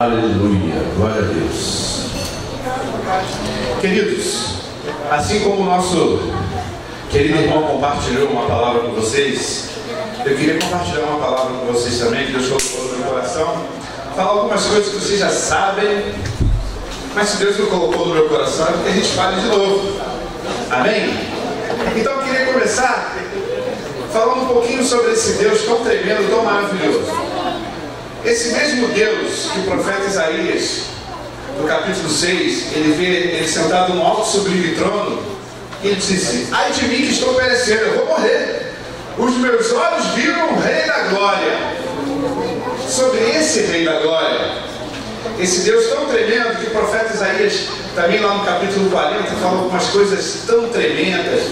Aleluia, glória a Deus. Queridos, assim como o nosso querido irmão compartilhou uma palavra com vocês, eu queria compartilhar uma palavra com vocês também, que Deus colocou no meu coração. Falar algumas coisas que vocês já sabem, mas se Deus não colocou no meu coração, é porque a gente fale de novo. Amém? Então eu queria começar falando um pouquinho sobre esse Deus tão tremendo, tão maravilhoso. Esse mesmo Deus que o profeta Isaías, no capítulo 6, ele vê ele sentado no alto sublime trono, e ele disse: ai de mim que estou perecendo, eu vou morrer. Os meus olhos viram o Rei da Glória. Sobre esse Rei da Glória, esse Deus tão tremendo, que o profeta Isaías, também lá no capítulo 40, fala algumas coisas tão tremendas.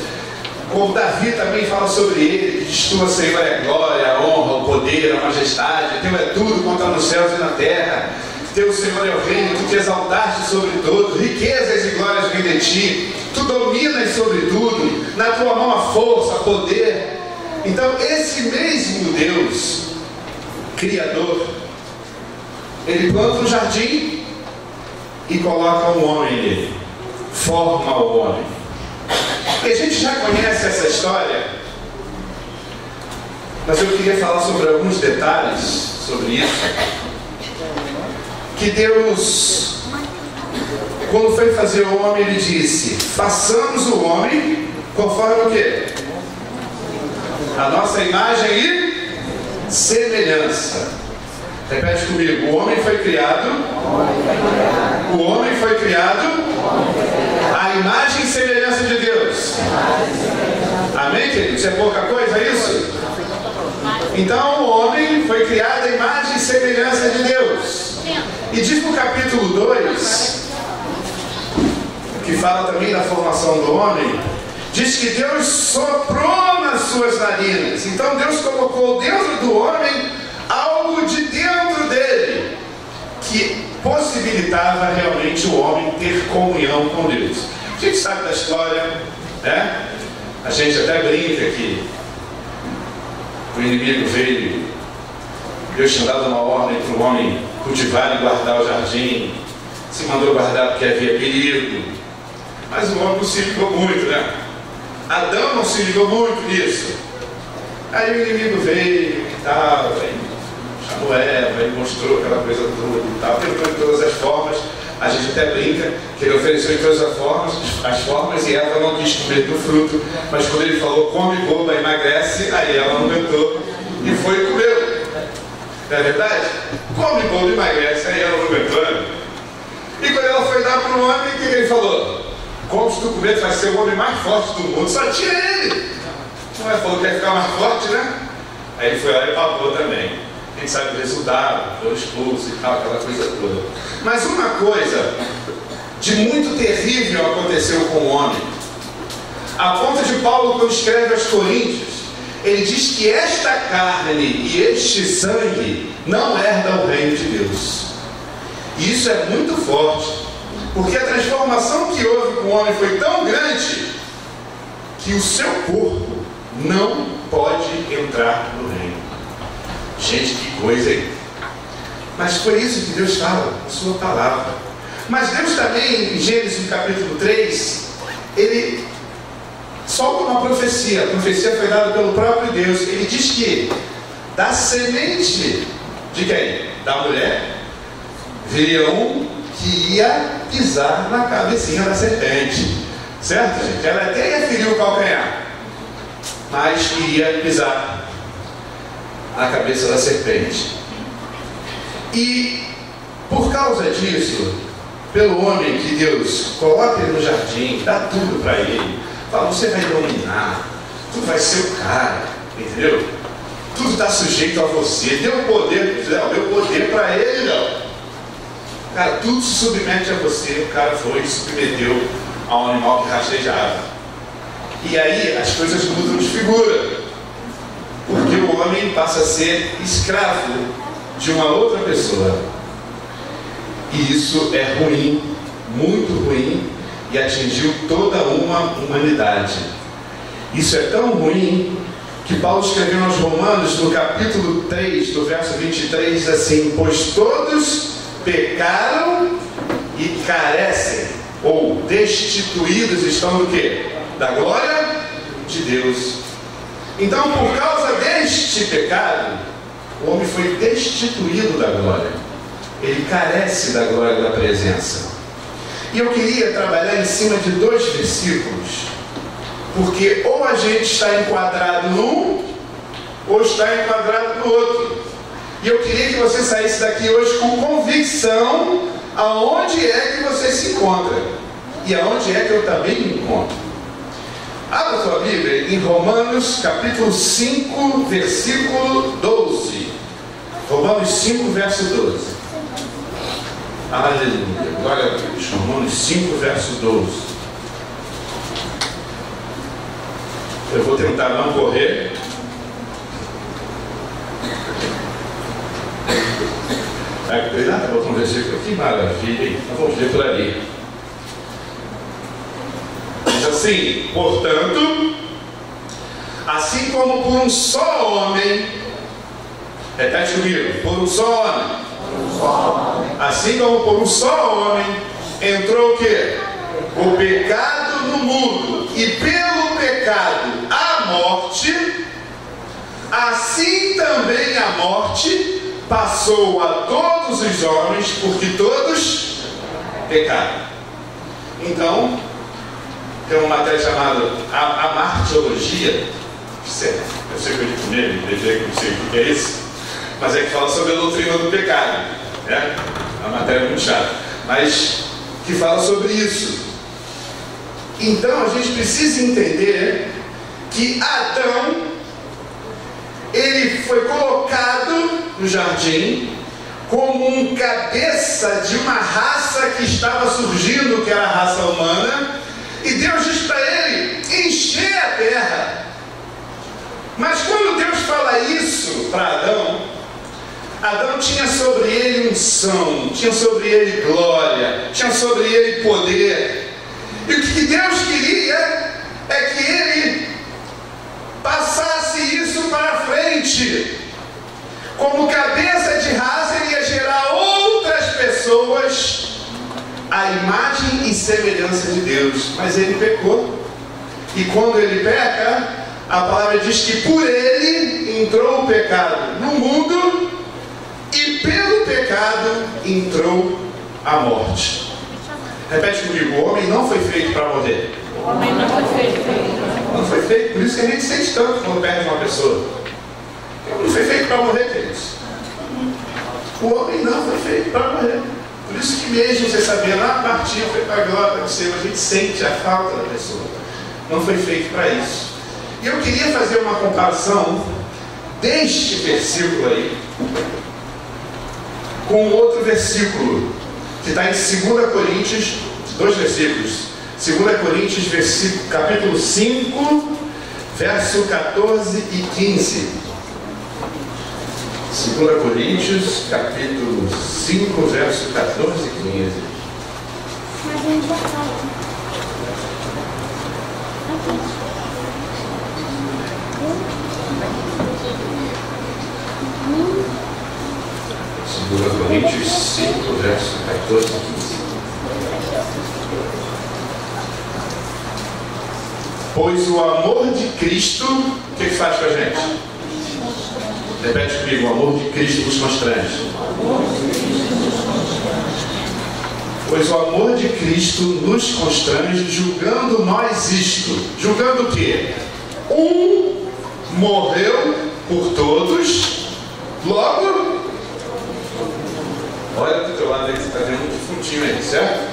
Como Davi também fala sobre ele, que diz: tua, Senhor, é a glória, a honra, o poder, a majestade, teu é tudo quanto há nos céus e na terra. Teu, Senhor, é o reino, tu te exaltaste sobre todos, riquezas e glórias vêm de ti, tu dominas sobre tudo, na tua mão há força, poder. Então esse mesmo Deus, Criador, ele planta um jardim e coloca um homem nele, forma o homem. E a gente já conhece essa história, mas eu queria falar sobre alguns detalhes sobre isso. Que Deus, quando foi fazer o homem, ele disse: façamos o homem conforme o quê? A nossa imagem e semelhança. Repete comigo: o homem foi criado, o homem foi criado à imagem e semelhança de Deus. Amém, querido? Isso é pouca coisa, é isso? Então o homem foi criado à imagem e semelhança de Deus. E diz no capítulo 2, que fala também da formação do homem, diz que Deus soprou nas suas narinas. Então Deus colocou dentro do homem algo de dentro dele, que possibilitava realmente o homem ter comunhão com Deus. A gente sabe da história, né? A gente até brinca que o inimigo veio, Deus tinha dado uma ordem para o homem cultivar e guardar o jardim, se mandou guardar porque havia perigo, mas o homem não se ligou muito, né? Adão não se ligou muito nisso. Aí o inimigo veio e tal, chamou Eva e mostrou aquela coisa toda e tal, tentou de todas as formas. A gente até brinca que ele ofereceu de todas as formas e Eva não quis comer do fruto, mas quando ele falou come, boba, emagrece, aí ela não aguentou e foi e comeu. Não é verdade? Come, boba, emagrece, aí ela não aguentou. E quando ela foi dar para o homem, o que ele falou? Como se tu comer, tu vai ser o homem mais forte do mundo, só tinha ele. Não é? Falou que ia ficar mais forte, né? Aí ele foi lá e papou também. A gente sabe o resultado, foi expulso e tal, aquela coisa toda. Mas uma coisa de muito terrível aconteceu com o homem. A ponto de Paulo, quando escreve aos Coríntios, ele diz que esta carne e este sangue não herdam o reino de Deus. E isso é muito forte, porque a transformação que houve com o homem foi tão grande que o seu corpo não pode entrar no reino. Gente, que coisa aí! Mas foi isso que Deus fala na sua palavra. Mas Deus também, em Gênesis capítulo 3, ele solta uma profecia. A profecia foi dada pelo próprio Deus. Ele diz que da semente de quem? Da mulher, viria um que ia pisar na cabecinha da serpente. Certo, gente? Ela até ia ferir o calcanhar, mas iria pisar na cabeça da serpente. E por causa disso, pelo homem que Deus coloca ele no jardim, dá tudo para ele, fala: você vai dominar, tu vai ser o cara, entendeu? Tudo está sujeito a você. Deu poder, deu poder para ele, não. Cara, tudo se submete a você. O cara foi e submeteu a um animal que rastejava. E aí as coisas mudam de figura, porque o homem passa a ser escravo de uma outra pessoa. E isso é ruim, muito ruim, e atingiu toda uma humanidade. Isso é tão ruim que Paulo escreveu aos Romanos, no capítulo 3, do verso 23, diz assim: pois todos pecaram e carecem, ou destituídos estão do quê? Da glória de Deus. Então, por causa deste pecado, o homem foi destituído da glória. Ele carece da glória da presença. E eu queria trabalhar em cima de 2 versículos, porque ou a gente está enquadrado num, ou está enquadrado no outro. E eu queria que você saísse daqui hoje com convicção aonde é que você se encontra e aonde é que eu também me encontro. Abra sua Bíblia em Romanos capítulo 5, versículo 12. Romanos 5, verso 12. Aleluia, glória a Deus. Romanos 5, verso 12. Eu vou tentar não correr. Cuidado, vamos versículo, que maravilha, hein? Então vamos ler por ali. Diz assim: portanto, assim como por um só homem, repete comigo, por um só homem, assim como por um só homem entrou o quê? O pecado no mundo, e pelo pecado a morte, assim também a morte passou a todos os homens, porque todos pecaram. Então, tem uma matéria chamada Amartiologia. Eu sei que eu digo nele, que não sei o que é isso, mas é que fala sobre a doutrina do pecado. É uma matéria muito chata, mas que fala sobre isso. Então, a gente precisa entender que Adão, ele foi colocado no jardim como um cabeça de uma raça que estava surgindo, que era a raça humana, e Deus diz para ele encher a terra. Mas quando Deus fala isso para Adão, Adão tinha sobre ele unção, tinha sobre ele glória, tinha sobre ele poder, e o que Deus queria é que ele passasse isso para frente. Como cabeça de raça, ele ia gerar outras pessoas à imagem e semelhança de Deus. Mas ele pecou. E quando ele peca, a palavra diz que por ele entrou o pecado no mundo, e pelo pecado entrou a morte. Repete comigo: o homem não foi feito para morrer. O homem não foi feito. Não foi feito, por isso que a gente sente tanto quando perde uma pessoa. Não foi feito para morrer, queridos. O homem não foi feito para morrer. Por isso que mesmo você sabendo, partiu, foi para a glória do Senhor, a gente sente a falta da pessoa. Não foi feito para isso. E eu queria fazer uma comparação deste versículo aí com outro versículo que está em 2 Coríntios, 2 versículos. 2 Coríntios, capítulo 5, verso 14 e 15. 2 Coríntios, capítulo 5, verso 14 e 15. Segunda Coríntios 5, verso 14 e 15. Pois o amor de Cristo, o que faz com a gente? Repete comigo: o amor de Cristo nos constrange. Pois o amor de Cristo nos constrange, julgando nós isto. Julgando o quê? Um morreu por todos, logo... Olha do teu lado aí que você está vendo um defuntinho aí, certo?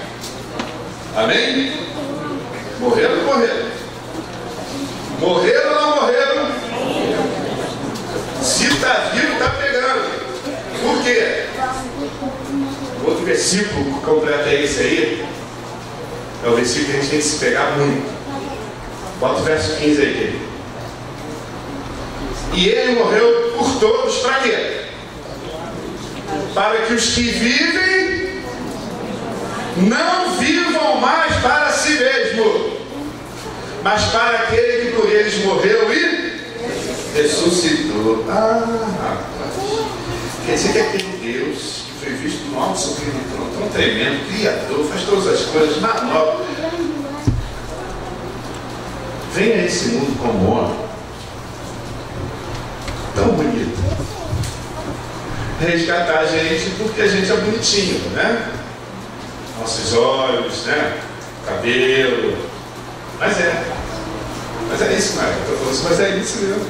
Amém? Morreram ou não morreram? Morreram ou não morreram? Se está vivo, está pegando. Por quê? Outro versículo completo é esse aí. É o versículo que a gente tem que se pegar muito. Bota o verso 15 aí, querido. E ele morreu por todos, para quê? Para que os que vivem não vivam mais para si mesmo, mas para aquele que por eles morreu e ressuscitou. Quer dizer que aquele Deus que foi visto no alto sublime trono, tão tremendo, criador, faz todas as coisas, manobra, vem a esse mundo como homem, tão bonito, resgatar a gente porque a gente é bonitinho, né? Nossos olhos, né? Cabelo, mas é isso, Maria, mas é isso mesmo.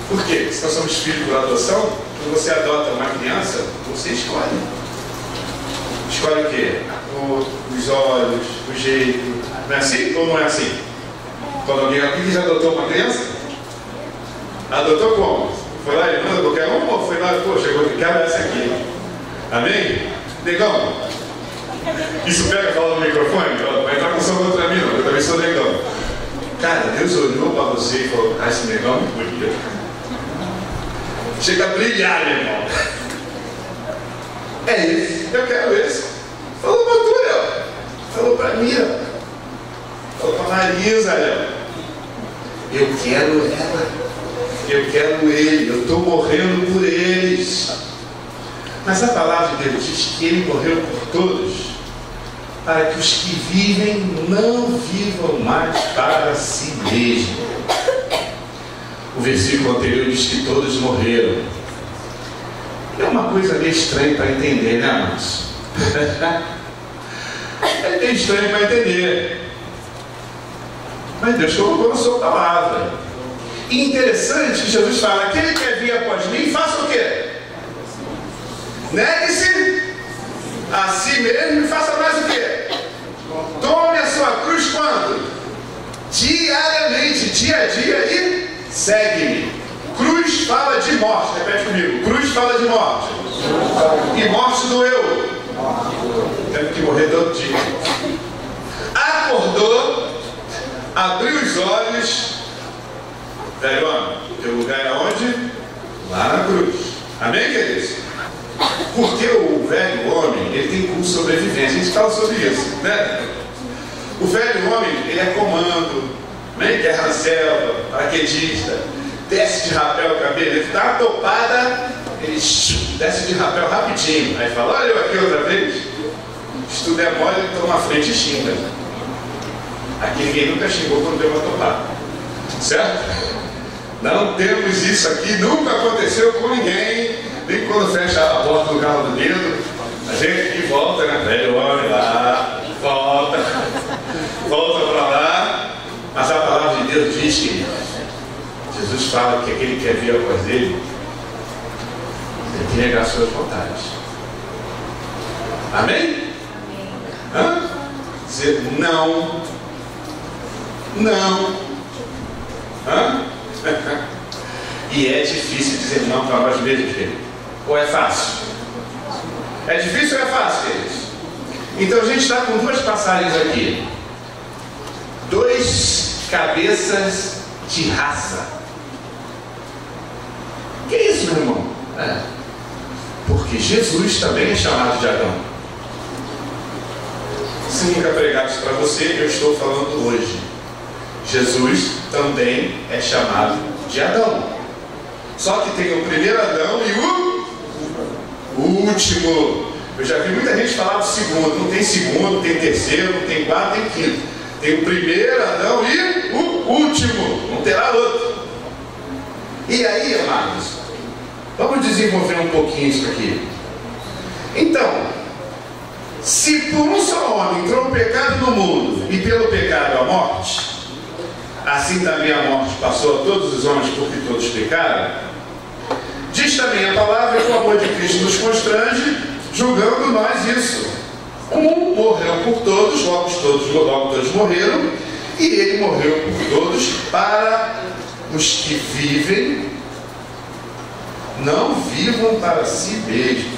Por quê? Se nós somos filhos por adoção, quando você adota uma criança, você escolhe. Escolhe o quê? A cor, os olhos, o jeito. Não é assim ou não é assim? Quando alguém aqui já adotou uma criança? Adotou como? Foi lá e manda qualquer um ou foi lá, pô, chegou aqui, quero essa aqui. Amém? Negão? Isso pega, fala no microfone? Vai entrar com som contra mim, não, eu também sou negão. Cara, Deus olhou para você e falou, ah, esse negão é muito bonito. Chega a brilhar, meu irmão. É esse, eu quero esse. Falou para tu, Léo. Falou para mim, Léo. Falou para Marisa, Léo. Eu quero ela. Eu quero ele. Eu estou morrendo por eles. Mas a palavra de Deus diz que ele morreu por todos, para que os que vivem não vivam mais para si mesmos. O versículo anterior diz que todos morreram. É uma coisa meio estranha para entender, né, amados? É meio estranho para entender. Mas Deus colocou na sua palavra. E interessante que Jesus fala, aquele que quer vir após mim, faça o quê? Negue-se a si mesmo e faça mais o quê? Tome a sua cruz quando? Diariamente, dia a dia e segue-me. Cruz fala de morte, repete comigo. Cruz fala de morte. E morte do eu. Tendo que morrer todo dia. Acordou, abriu os olhos. Velho homem, teu lugar é onde? Lá na cruz. Amém, queridos? Porque o velho homem, ele tem curso de sobrevivência. A gente fala sobre isso, né? O velho homem, ele é comando, né? Guerra na selva, paraquedista, desce de rapel o cabelo, ele está topada, ele desce de rapel rapidinho. Aí fala, olha eu aqui outra vez. Se tudo é mole, ele toma a frente e xinga. Aqui ninguém nunca xingou quando deu uma topada. Certo? Não temos isso aqui, nunca aconteceu com ninguém. Nem quando fecha a porta do carro do dedo, a gente aqui volta, né? Velho homem lá, volta para lá. Mas a palavra de Deus diz que Jesus fala que aquele que quer vir após ele, tem que negar suas vontades. Amém? Hã? Dizer não. Não. Hã? E é difícil dizer não para nós mesmos, querido. Ou é fácil? É difícil ou é fácil, queridos? Então a gente está com duas passagens aqui. Dois cabeças de raça. Que isso, meu irmão? Porque Jesus também é chamado de Adão. Se nunca pregaram isso para você, eu estou falando hoje. Jesus também é chamado de Adão. Só que tem o primeiro Adão e o último. Eu já vi muita gente falar do segundo. Não tem segundo, não tem terceiro, não tem quarto, tem quinto. Tem o primeiro Adão e o último. Não terá outro. E aí, amados, vamos desenvolver um pouquinho isso aqui. Então, se por um só homem entrou o pecado no mundo e pelo pecado a morte, assim também a morte passou a todos os homens porque todos pecaram. Diz também a palavra que o amor de Cristo nos constrange, julgando nós isso. Um morreu por todos, logo todos morreram, e ele morreu por todos para os que vivem, não vivam para si mesmos,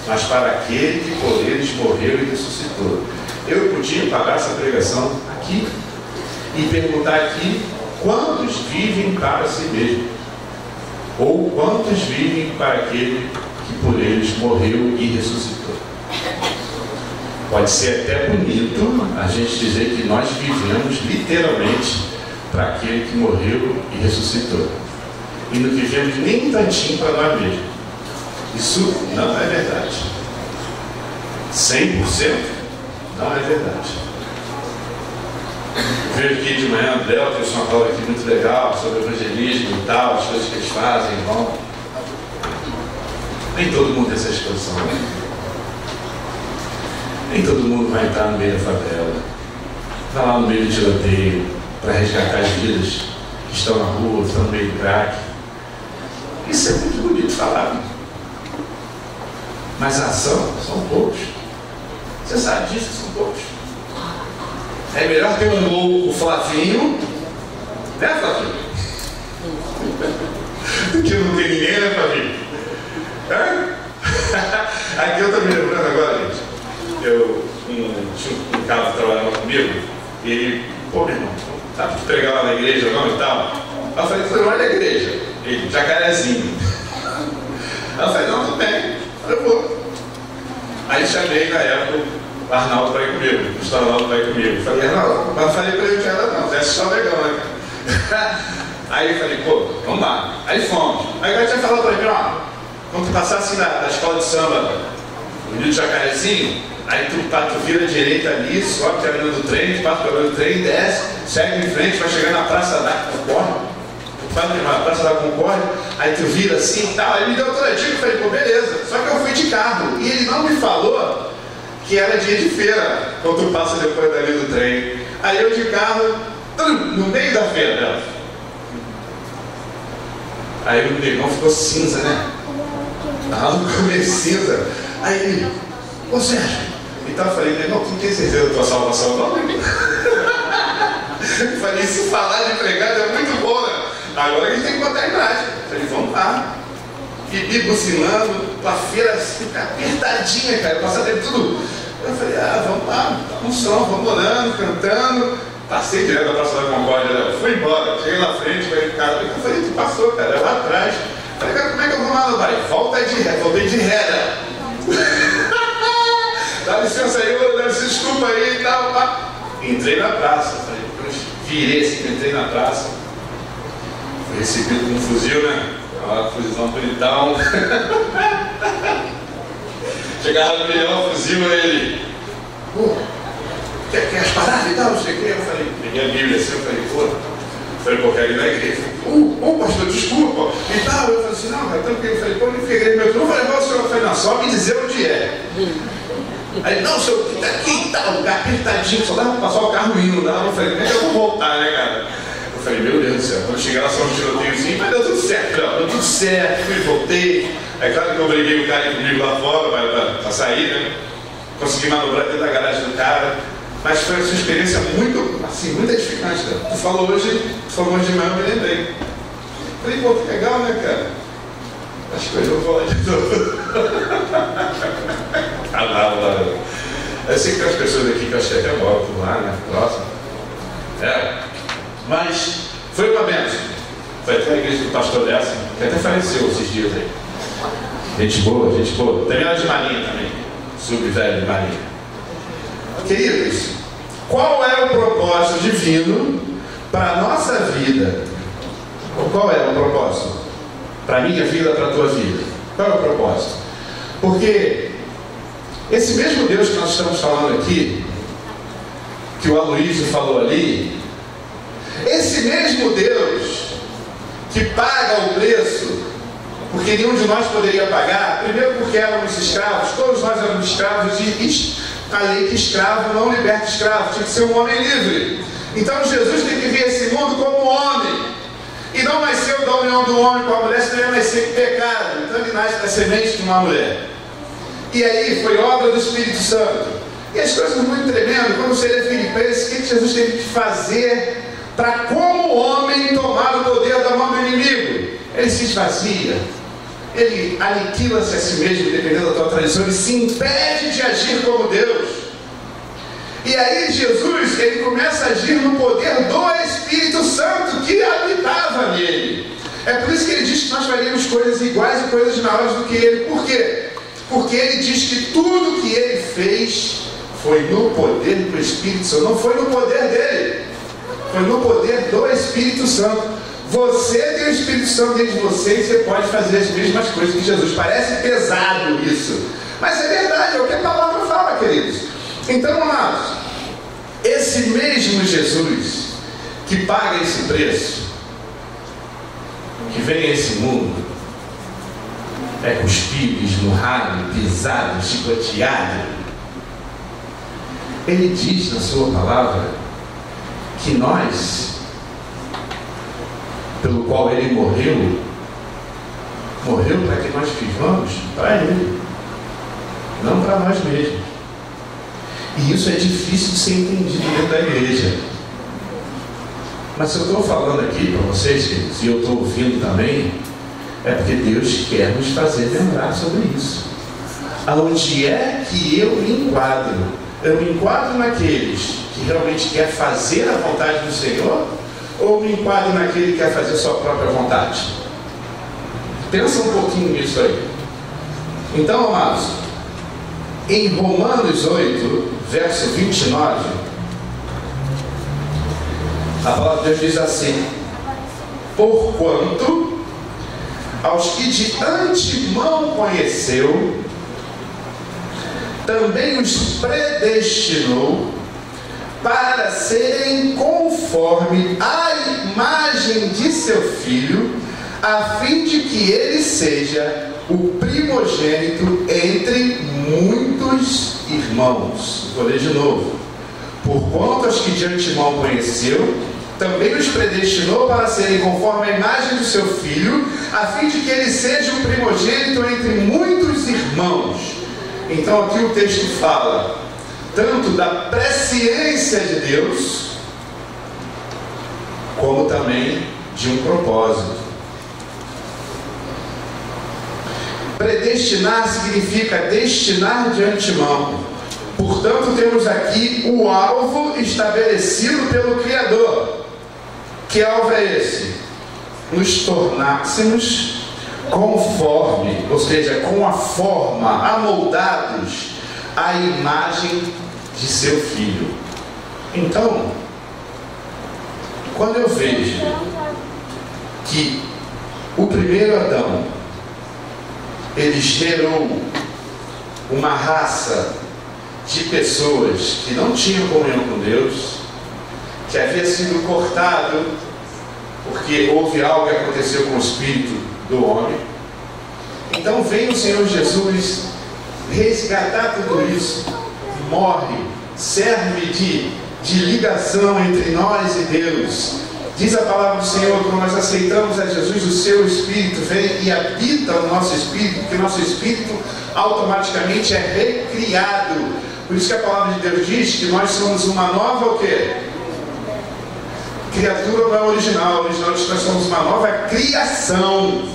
mas para aquele que por eles morreu e ressuscitou. Eu podia parar essa pregação aqui e perguntar aqui quantos vivem para si mesmo, ou quantos vivem para aquele que por eles morreu e ressuscitou. Pode ser até bonito a gente dizer que nós vivemos literalmente para aquele que morreu e ressuscitou, e não vivemos nem um tantinho para nós mesmos. Isso não é verdade. 100% não é verdade. Eu vejo aqui de manhã, o Del trouxe uma aula aqui muito legal sobre evangelismo e tal, as coisas que eles fazem, vão. Nem todo mundo tem essa exposição, né? Nem todo mundo vai entrar no meio da favela, vai lá no meio do tiroteio para resgatar as vidas que estão na rua, que estão no meio do crack. Isso é muito bonito falar, mas a ação são poucos. Você sabe disso, são poucos. É melhor ter um louco Flavinho, né, Flavinho? Do que não ter ninguém, né, Flavinho? Aqui eu estou me lembrando agora, gente. Eu tinha um cara que trabalhava comigo, e ele, pô, meu irmão, sabe que pregar lá na igreja não e tal? Eu falei, tu vai na igreja? Ele, Jacarezinho. Eu falei, não, tudo bem, eu vou. Aí chamei na época o Arnaldo para ir comigo, o pastor Arnaldo vai comigo. Eu falei, Arnaldo, mas falei para ele que era não, essa história é legal, né, cara? Aí eu falei, pô, vamos lá. Aí fomos. Aí o cara tinha falado para mim, ó, quando tu passasse na escola de samba, no Rio de Jacarezinho, aí tu vira à direita ali, sobe a avenida do trem, tu passa pela avenida do trem, desce, segue em frente, vai chegar na Praça da Concórdia, na Praça da Concórdia, aí tu vira assim e tal. Aí ele me deu toda a dica, eu falei, pô, beleza. Só que eu fui de carro, e ele não me falou que era dia de feira, quando tu passa depois da linha do trem. Aí eu de carro, no meio da feira dela. Aí o negão ficou cinza, né? Ficou meio cinza. Aí ele, ô Sérgio, então eu falei, negão, tu não tem certeza da tua salvação não? Eu falei, se falar de empregado é muito bom, né? Agora a gente tem que botar em prática. Eu falei, vamos lá. Bibi bucinando, a feira assim, apertadinha, cara, passando dentro tudo. Eu falei, vamos lá, tá com som, vamos orando, cantando. Passei direto da Praça da Concórdia, né? Fui embora, cheguei lá na frente, falei, cara, eu falei, tu passou, cara, é lá atrás. Eu falei, cara, como é que eu vou lá, pai? Volta de ré, voltei de ré, né? Dá licença aí, dá licença, desculpa aí e tal, pá. Entrei na praça, falei, virei assim, entrei na praça. Fui recebido com um fuzil, né? Uma fuzilzão bonitão. Chegava no milhão, fuzil ele. Pô, quer as paradas e tal? Não sei o que. Eu falei, peguei a Bíblia assim, eu falei, quero ir na igreja. Pastor, desculpa. E tal, eu falei assim, não, cara, tranquilo. Eu falei, pô, não fui igreja meu turno. Eu falei, o senhor? Eu falei, não, só me dizer onde é. Aí, não, senhor, tá aqui e tal, lugar apertadinho, só dava pra passar o carro indo, dava. Eu falei, como é que eu vou voltar, né, cara? Eu falei, meu Deus do céu, quando chegar lá só um tiroteiozinho, mas deu tudo certo, deu tudo certo, fui, voltei. É claro que eu obriguei o cara a ir comigo lá fora para sair, né? Consegui manobrar dentro da garagem do cara. Mas foi uma experiência muito, assim, muito edificante, cara. Tu falou hoje de manhã, eu me lembrei. Falei, pô, que legal, né, cara? Acho que hoje eu vou lá de novo. Eu sei que tem umas pessoas aqui que eu achei até moram por lá, né? Próximo. Mas foi uma bênção. Foi até a igreja do pastor dessa, que até faleceu esses dias aí. Gente boa, gente boa. Tem ela de Marinha também. Subvelho de Marinha. Queridos, qual é o propósito divino para a nossa vida? Qual é o propósito? Para a minha vida, para a tua vida. Qual é o propósito? Porque esse mesmo Deus que nós estamos falando aqui, que o Aloysio falou ali, esse mesmo Deus que paga o preço, porque nenhum de nós poderia pagar, primeiro porque éramos escravos, todos nós éramos escravos, e a lei que escravo não liberta escravo, tinha que ser um homem livre. Então Jesus tem que vir a esse mundo como homem, e não nasceu da união do homem com a mulher, senão ia nascer com pecado. Então ele nasce da semente de uma mulher. E aí foi obra do Espírito Santo. E as coisas muito tremendas, quando você lê Filipenses, o que Jesus teve que fazer para, como homem, tomar o poder da mão do inimigo? Ele se esvazia, ele aniquila-se a si mesmo, dependendo da tua tradição, ele se impede de agir como Deus. E aí Jesus, ele começa a agir no poder do Espírito Santo que habitava nele. É por isso que ele diz que nós faríamos coisas iguais e coisas maiores do que ele. Por quê? Porque ele diz que tudo que ele fez foi no poder do Espírito Santo. Não foi no poder dele, foi no poder do Espírito Santo. Você tem o Espírito Santo dentro de você e você pode fazer as mesmas coisas que Jesus. Parece pesado isso, mas é verdade, é o que a palavra fala, queridos. Então, amados, esse mesmo Jesus que paga esse preço, que vem a esse mundo, é cuspido, esmurrado, pisado, chicoteado, ele diz na sua palavra que nós, pelo qual ele morreu para que nós vivamos para ele, não para nós mesmos. E isso é difícil de ser entendido dentro da igreja. Mas se eu estou falando aqui para vocês, queridos, e eu estou ouvindo também, é porque Deus quer nos fazer lembrar sobre isso. Aonde é que eu me enquadro? Eu me enquadro naqueles que realmente quer fazer a vontade do Senhor, ou me enquadro naquele que quer fazer sua própria vontade? Pensa um pouquinho nisso aí. Então, amados, em Romanos 8, verso 29, a palavra de Deus diz assim: porquanto aos que de antemão conheceu, também os predestinou para serem conforme a imagem de seu Filho, a fim de que ele seja o primogênito entre muitos irmãos. Vou ler de novo. Porquanto aos que de antemão conheceu, também os predestinou para serem conforme a imagem do seu Filho, a fim de que ele seja o primogênito entre muitos irmãos. Então aqui o texto fala tanto da presciência de Deus, como também de um propósito. Predestinar significa destinar de antemão. Portanto, temos aqui o alvo estabelecido pelo Criador. Que alvo é esse? Nos tornássemos conforme, ou seja, com a forma, amoldados à imagem de seu Filho. Então, quando eu vejo que o primeiro Adão, ele gerou uma raça de pessoas que não tinham comunhão com Deus, que havia sido cortado porque houve algo que aconteceu com o espírito do homem. Então vem o Senhor Jesus resgatar tudo isso, morre, serve de ligação entre nós e Deus. Diz a palavra do Senhor, quando nós aceitamos a Jesus, o seu Espírito vem e habita no nosso Espírito, porque o nosso Espírito automaticamente é recriado. Por isso que a palavra de Deus diz que nós somos uma nova o quê? Criatura não é original diz que nós somos uma nova criação.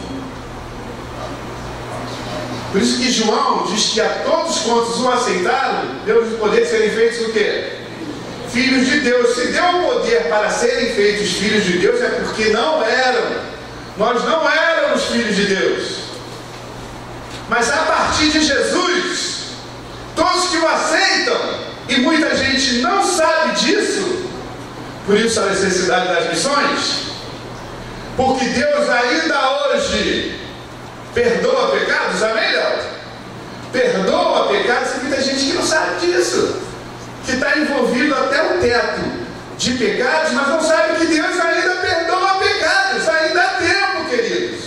Por isso que João diz que a todos quantos o aceitaram, deu o poder de serem feitos o quê? Filhos de Deus. Se deu o poder para serem feitos filhos de Deus, é porque não eram. Nós não éramos filhos de Deus. Mas a partir de Jesus, todos que o aceitam, e muita gente não sabe disso, por isso a necessidade das missões, porque Deus ainda hoje perdoa pecados, amém, Léo? Perdoa pecados, e muita gente que não sabe disso, que está envolvido até o teto de pecados, mas não sabe que Deus ainda perdoa pecados, ainda há tempo, queridos.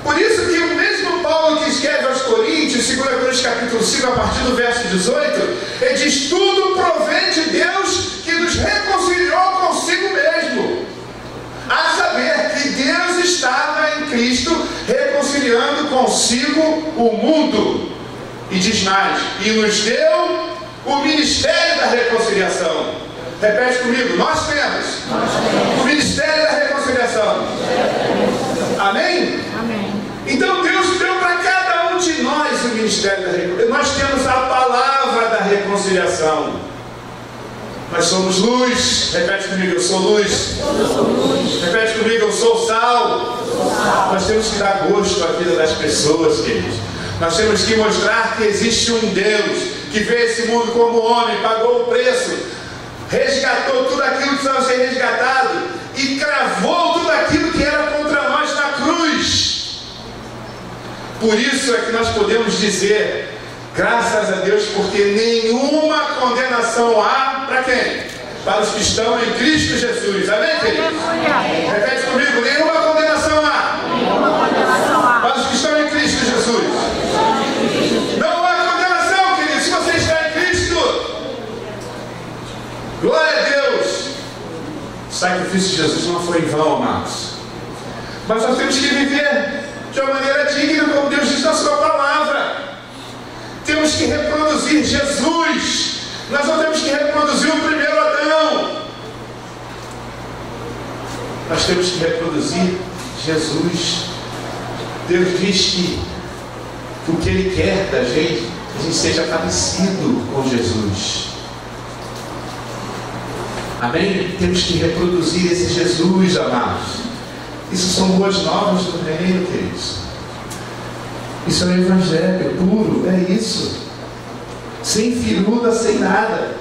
Por isso que o mesmo Paulo que escreve aos Coríntios, 2 Coríntios capítulo 5, a partir do verso 18, ele diz: tudo provém de Deus que nos reconciliou consigo mesmo. A saber que Deus estava em Cristo reconciliando consigo o mundo. E diz mais: e nos deu o ministério da reconciliação. Repete comigo: nós temos o ministério da reconciliação. Amém? Amém. Então Deus deu para cada um de nós o ministério da reconciliação. Nós temos a palavra da reconciliação. Nós somos luz. Repete comigo: eu sou luz. Repete comigo: eu sou sal. Nós temos que dar gosto à vida das pessoas, queridos. Nós temos que mostrar que existe um Deus que veio esse mundo como homem, pagou o preço, resgatou tudo aquilo que precisava ser resgatado e cravou tudo aquilo Por isso é que nós podemos dizer, graças a Deus, porque nenhuma condenação há para quem? Para os que estão em Cristo Jesus. Amém, queridos? Repete comigo, nenhuma condenação há. Para os que estão em Cristo Jesus. Não há condenação, queridos, se você está em Cristo. Glória a Deus. O sacrifício de Jesus não foi em vão, amados. Mas nós temos que viver de uma maneira digna, como Deus diz na sua palavra. Temos que reproduzir Jesus. Nós não temos que reproduzir o primeiro Adão. Nós temos que reproduzir Jesus. Deus diz que o que Ele quer da gente, a gente seja parecido com Jesus. Amém? Temos que reproduzir esse Jesus, amados. Isso são boas novas do reino, queridos. Isso é o evangelho puro, é isso. Sem firuda, sem nada.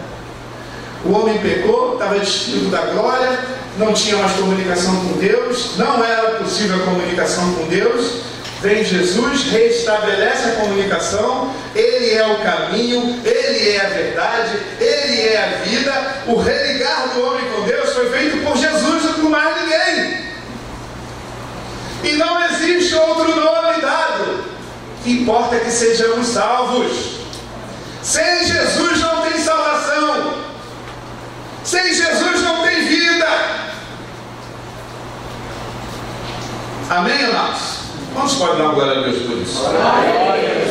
O homem pecou, estava destituído da glória, não tinha mais comunicação com Deus, não era possível a comunicação com Deus. Vem Jesus, restabelece a comunicação. Ele é o caminho, Ele é a verdade, Ele é a vida. O religar do homem com Deus foi feito por Jesus e por mais ninguém. E não existe outro nome dado. O que importa é que sejamos salvos. Sem Jesus não tem salvação. Sem Jesus não tem vida. Amém, amados? Quantos podem dar uma glória a Deus por isso?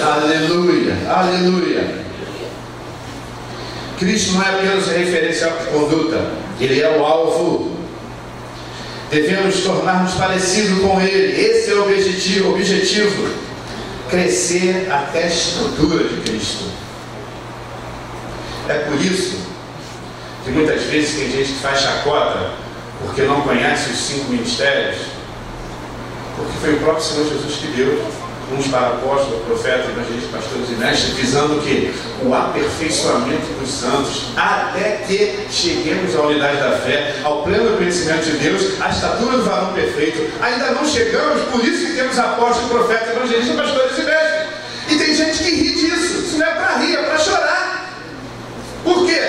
Aleluia, aleluia. Cristo não é apenas a referência de conduta, Ele é o alvo. Devemos tornar-nos parecidos com Ele. Esse é o objetivo. Crescer até a estatura de Cristo. É por isso que muitas vezes tem gente que faz chacota porque não conhece os 5 ministérios, porque foi o próprio Senhor Jesus que deu uns para apóstolos, profetas, evangelistas, pastores e mestres, visando o quê? O aperfeiçoamento dos santos, até que cheguemos à unidade da fé, ao pleno conhecimento de Deus, à estatura do varão perfeito. Ainda não chegamos, por isso que temos apóstolos, profetas, evangelistas, pastores e mestres. E tem gente que ri disso. Isso não é para rir, é para chorar. Por quê?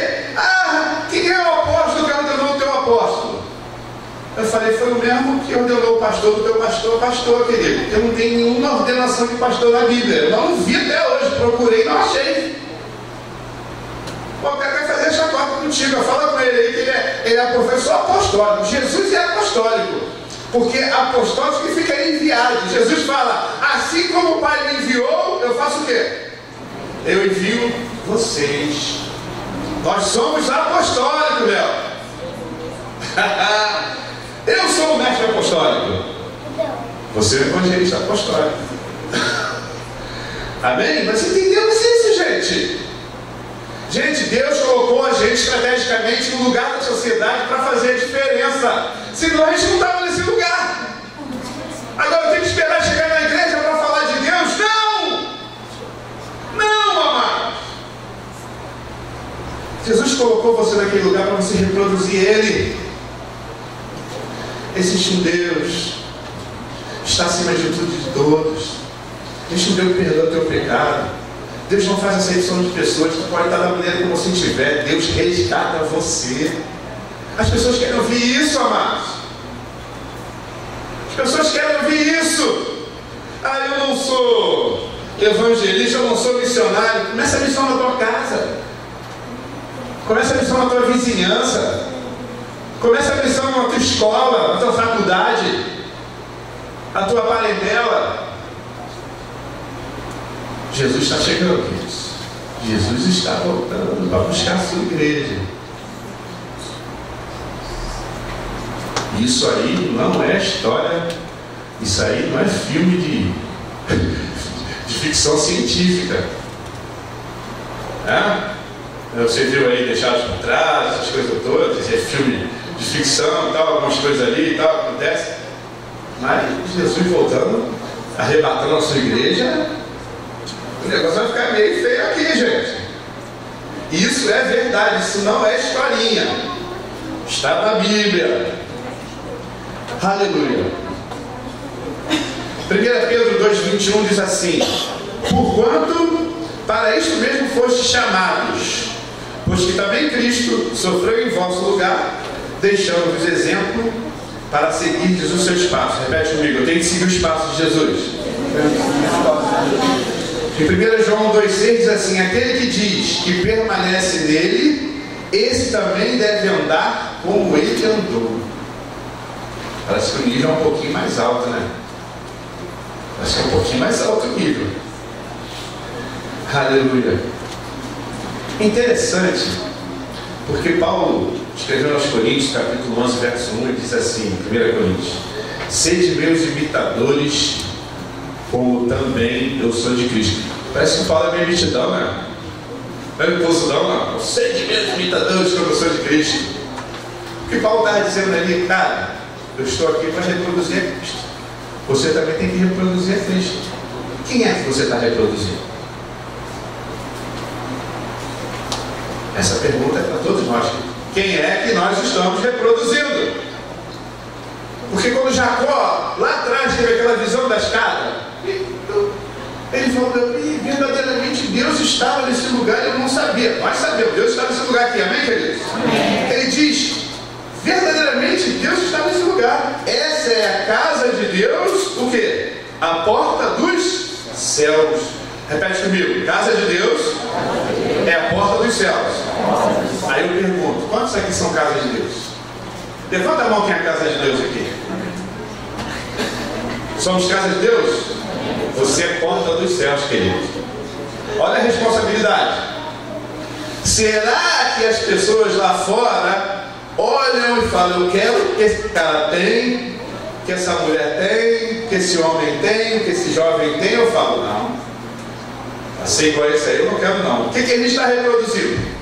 Quem é o apóstolo que ordenou o teu apóstolo? Eu falei, foi o mesmo que ordenou o pastor do teu pastor, querido. Porque não tem nenhuma ordenação de pastor na Bíblia. Eu não vi até hoje, procurei e não achei. O cara vai fazer chacota contigo, fala com ele aí que ele é professor apostólico. Jesus é apostólico, porque apostólico significa enviado. Jesus fala, assim como o Pai me enviou, eu faço o quê? Eu envio vocês. Nós somos apostólicos, Léo. Eu sou o mestre apostólico. Você é o evangelista apostólico. Amém? Mas entendemos isso, gente. Gente, Deus colocou a gente estrategicamente no lugar da sociedade para fazer a diferença. Senão a gente não estava nesse lugar. Agora eu tenho que esperar chegar na igreja para falar de Deus? Não! Não, amados. Jesus colocou você naquele lugar para você reproduzir Ele. Existe um Deus, está acima de tudo e de todos. Existe um Deus que perdoa o teu pecado. Deus não faz acepção de pessoas, tu pode estar da maneira como você estiver. Deus resgata você. As pessoas querem ouvir isso, amados. As pessoas querem ouvir isso. Eu não sou evangelista, eu não sou missionário. Começa a missão na tua casa. Começa a missão na tua vizinhança. Começa a missão na tua escola, na tua faculdade, na tua parentela. Jesus está chegando, queridos. Jesus está voltando para buscar a sua igreja. Isso aí não é história, isso aí não é filme de ficção científica. Você viu aí Deixados por Trás, essas coisas todas, esse é filme de ficção e tal, algumas coisas ali e tal, acontece. Mas Jesus voltando, arrebatando a sua igreja, o negócio vai ficar meio feio aqui, gente. Isso é verdade, isso não é historinha. Está na Bíblia. Aleluia. 1 Pedro 2:21 diz assim: porquanto para isto mesmo fostes chamados, pois que também Cristo sofreu em vosso lugar, deixando-vos exemplo para seguirdes os seus passos. Repete comigo: eu tenho que seguir os passos de Jesus. Em 1 João 2,6 diz assim: aquele que diz que permanece nele, esse também deve andar como ele andou. Parece que o nível é um pouquinho mais alto, né? Parece que é um pouquinho mais alto o nível. Aleluia. Interessante, porque Paulo escreveu aos Coríntios, capítulo 11, verso 1, e diz assim, 1 Coríntios: sede meus imitadores, como também eu sou de Cristo. Parece que Paulo é meio mitidão, né? Não é impulsão, não. Sede meus imitadores, como eu sou de Cristo. O que Paulo estava dizendo ali, cara, eu estou aqui para reproduzir a Cristo. Você também tem que reproduzir a Cristo. Quem é que você está reproduzindo? Essa pergunta é para todos nós. Quem é que nós estamos reproduzindo? Porque quando Jacó, lá atrás, teve aquela visão da escada, ele falou: verdadeiramente Deus estava nesse lugar, eu não sabia. Nós sabemos, Deus está nesse lugar aqui, amém, queridos? Amém. Ele diz: verdadeiramente Deus está nesse lugar. Essa é a casa de Deus, o quê? A porta dos céus. Repete comigo: casa de Deus é a porta dos céus. Aí eu pergunto: quantos aqui são casas de Deus? Levanta a mão quem é a casa de Deus aqui. Somos casa de Deus? Você é porta dos céus, querido. Olha a responsabilidade. Será que as pessoas lá fora olham e falam: eu quero que esse cara tem, que essa mulher tem, que esse homem tem, que esse jovem tem? Eu falo: não, sei igual a esse aí, eu não quero não. O que a gente está reproduzindo?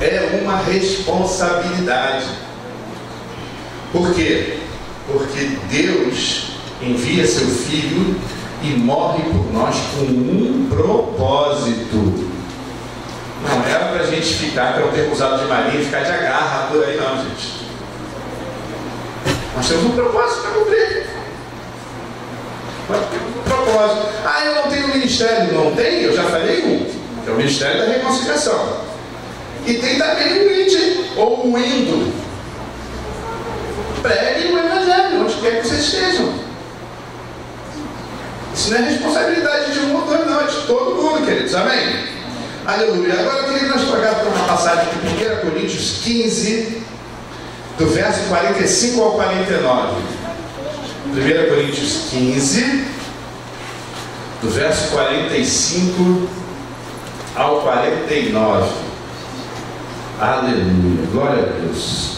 É uma responsabilidade. Por quê? Porque Deus envia seu Filho e morre por nós com um propósito. Não era para a gente ficar, que é o termo usado de Maria, ficar de agarra por aí, não, gente. Nós temos um propósito para cumprir. Propósito. Ah, eu não tenho ministério. Não tem? Eu já falei um, que é o ministério da reconciliação. E tem também o id, ou o indo. Preguem o evangelho, onde quer que vocês estejam. Isso não é responsabilidade de um ou dois, não, é de todo mundo, queridos. Amém? Aleluia. Agora eu queria que nós pegássemos para uma passagem de 1 Coríntios 15, do verso 45 ao 49. 1 Coríntios 15, do verso 45 ao 49. Aleluia, glória a Deus.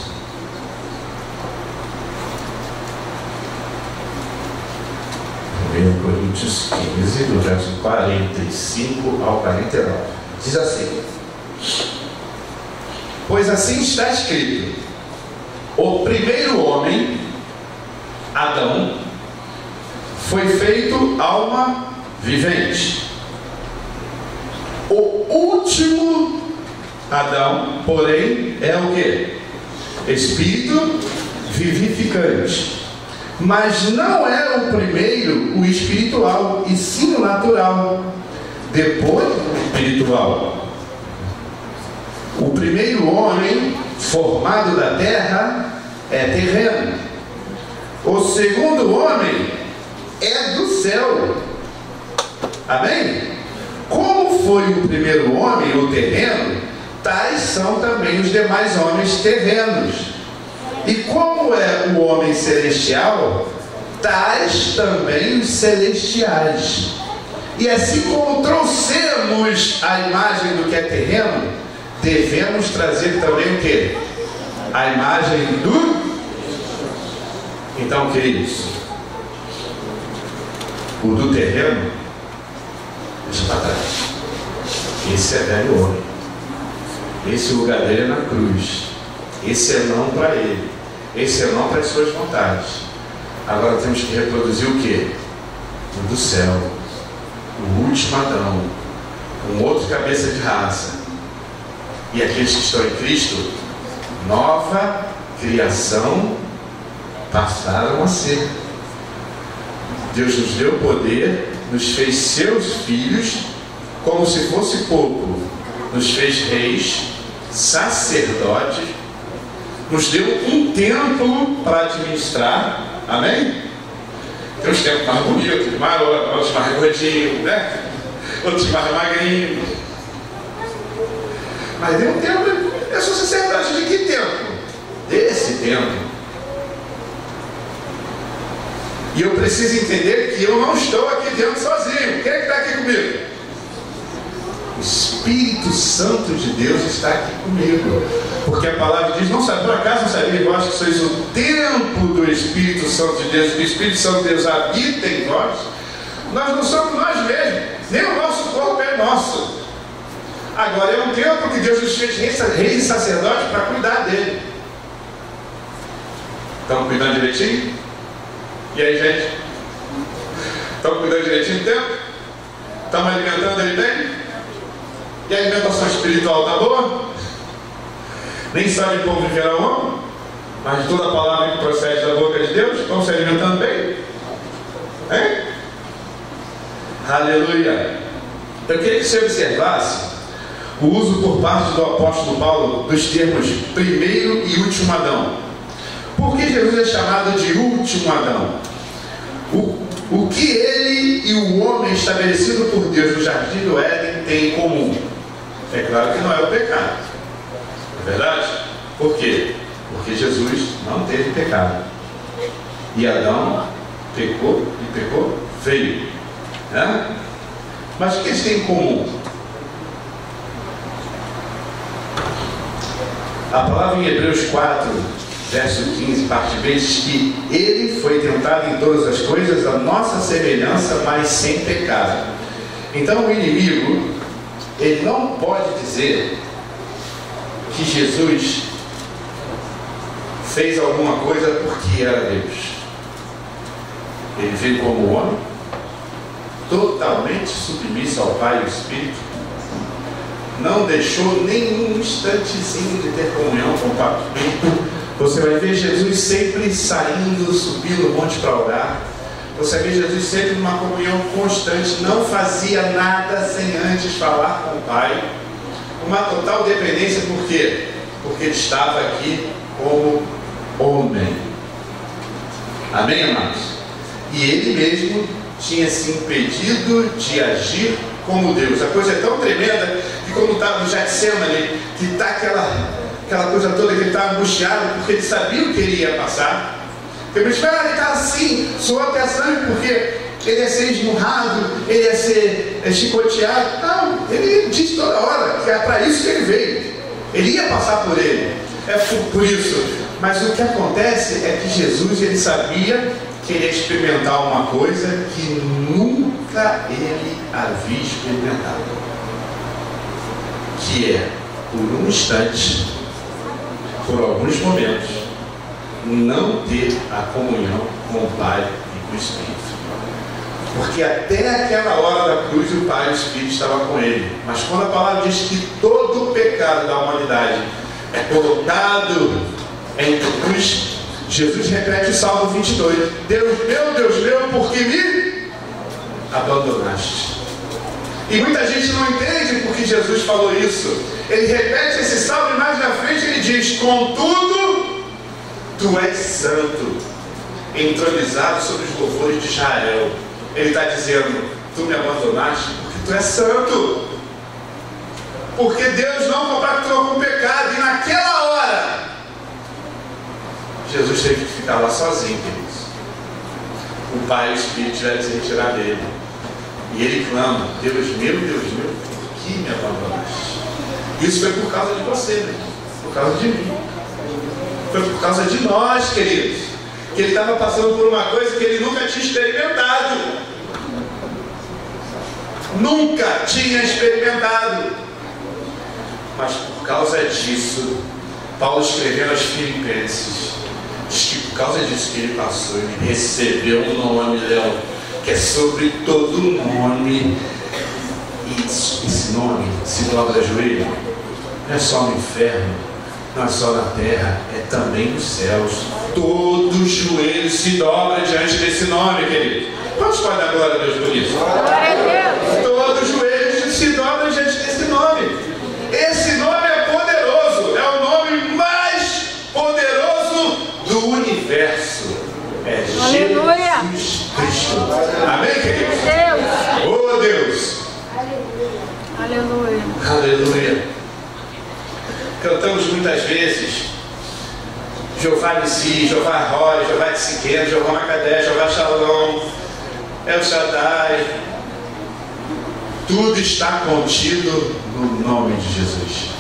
Coríntios 15, do verso 45 ao 49. Diz assim: pois assim está escrito: o primeiro homem, Adão, foi feito alma vivente. O último Adão, porém, é o que? Espírito vivificante. Mas não é o primeiro o espiritual, e sim o natural, depois o espiritual. O primeiro homem formado da terra é terreno. O segundo homem é do céu. Amém? Como foi o primeiro homem, o terreno, tais são também os demais homens terrenos. E como é o homem celestial, tais também os celestiais. E assim como trouxemos a imagem do que é terreno, devemos trazer também o que? A imagem do... Então, queridos, o do terreno, deixa para trás. Esse é velho homem. Esse lugar dele é na cruz. Esse é não para ele. Esse é não para as suas vontades. Agora temos que reproduzir o que? O do céu. O último Adão. Um outro cabeça de raça. E aqueles que estão em Cristo, nova criação passaram a ser. Deus nos deu poder, nos fez seus filhos, como se fosse pouco, nos fez reis, sacerdotes, nos deu um templo para administrar, amém? Tem uns templos mais bonitos, outros mais gordinhos, né? Outros mais magrinhos. Mas deu um templo, eu sou sacerdote de que templo? Desse templo. E eu preciso entender que eu não estou aqui dentro sozinho. Quem é que está aqui comigo? O Espírito Santo de Deus está aqui comigo. Porque a palavra diz, não sabe, por acaso não sabia, eu acho que sois o templo do Espírito Santo de Deus, que o Espírito Santo de Deus habita em vós. Nós não somos nós mesmos, nem o nosso corpo é nosso. Agora é um templo que Deus nos fez reis e sacerdotes para cuidar dele. Estão cuidando direitinho? E aí, gente? Estão cuidando direitinho do templo? Estão alimentando ele bem? E a alimentação espiritual está boa? Nem só de pão viverá o homem, mas de toda a palavra que procede da boca de Deus. Estão se alimentando bem? Hein? Aleluia! Eu queria que você observasse o uso por parte do apóstolo Paulo dos termos primeiro e último Adão. Por que Jesus é chamado de último Adão? O que ele e o homem estabelecido por Deus no jardim do Éden têm em comum? É claro que não é o pecado. É verdade? Por quê? Porque Jesus não teve pecado. E Adão pecou e pecou feio. Né? Mas o que eles têm em comum? A palavra em Hebreus 4, verso 15, parte B, diz que ele foi tentado em todas as coisas, a nossa semelhança, mas sem pecado. Então o inimigo, ele não pode dizer que Jesus fez alguma coisa porque era Deus. Ele veio como homem, totalmente submisso ao Pai e ao Espírito, não deixou nenhum instantezinho de ter comunhão com o Pai. Você vai ver Jesus sempre saindo, subindo o monte para orar. Você vai ver Jesus sempre numa comunhão constante, não fazia nada sem antes falar com o Pai. Uma total dependência, por quê? Porque ele estava aqui como homem. Amém, amados? E ele mesmo tinha se impedido de agir como Deus. A coisa é tão tremenda que quando estava no Getsemane, que está aquela coisa toda, que ele está angustiado, porque ele sabia o que ele ia passar. Ele está assim, suou até sangue, porque ele ia ser esmurrado, ele ia ser chicoteado. Não, ele diz toda hora que é para isso que ele veio. Ele ia passar por ele. É por isso. Mas o que acontece é que Jesus, ele sabia que ele ia experimentar uma coisa que nunca ele havia experimentado. Que é, por um instante, por alguns momentos, não ter a comunhão com o Pai e com o Espírito. Porque até aquela hora da cruz o Pai e o Espírito estavam com ele. Mas quando a palavra diz que todo o pecado da humanidade é colocado em cruz, Jesus repete o Salmo 22. Deus meu, por que me abandonaste? E muita gente não entende porque Jesus falou isso. Ele repete esse salmo e mais na frente ele diz: contudo, tu és santo, entronizado sobre os louvores de Israel. Ele está dizendo: tu me abandonaste porque tu és santo. Porque Deus não compactou com o pecado. E naquela hora Jesus teve que ficar lá sozinho, queridos. O Pai e o Espírito tiveram que se retirar dele. E ele clama: Deus meu, por que me abandonaste? Isso foi por causa de você, né? Por causa de mim. Foi por causa de nós, queridos. Que ele estava passando por uma coisa que ele nunca tinha experimentado. Nunca tinha experimentado. Mas por causa disso, Paulo escrevendo aos Filipenses, diz que por causa disso que ele passou, ele recebeu um nome, Leão, que é sobre todo nome. E esse nome se dobra a joelho. Não é só no inferno, não é só na terra, é também nos céus. todo joelho se dobra diante desse nome, querido. Quantos podem dar glória a Deus por isso? Glória a Deus. Todo joelho se dobra diante desse nome. Esse nome é poderoso, é o nome mais poderoso do universo. É Aleluia. Jesus Cristo. Amém, queridos? Deus. Oh, Deus. Aleluia. Aleluia. Cantamos muitas vezes Jeová Nissi, Jeová Roy, Jeová Tsiqueno, Jeová Macadé, Jeová Shalom, El Shaddai. Tudo está contido no nome de Jesus.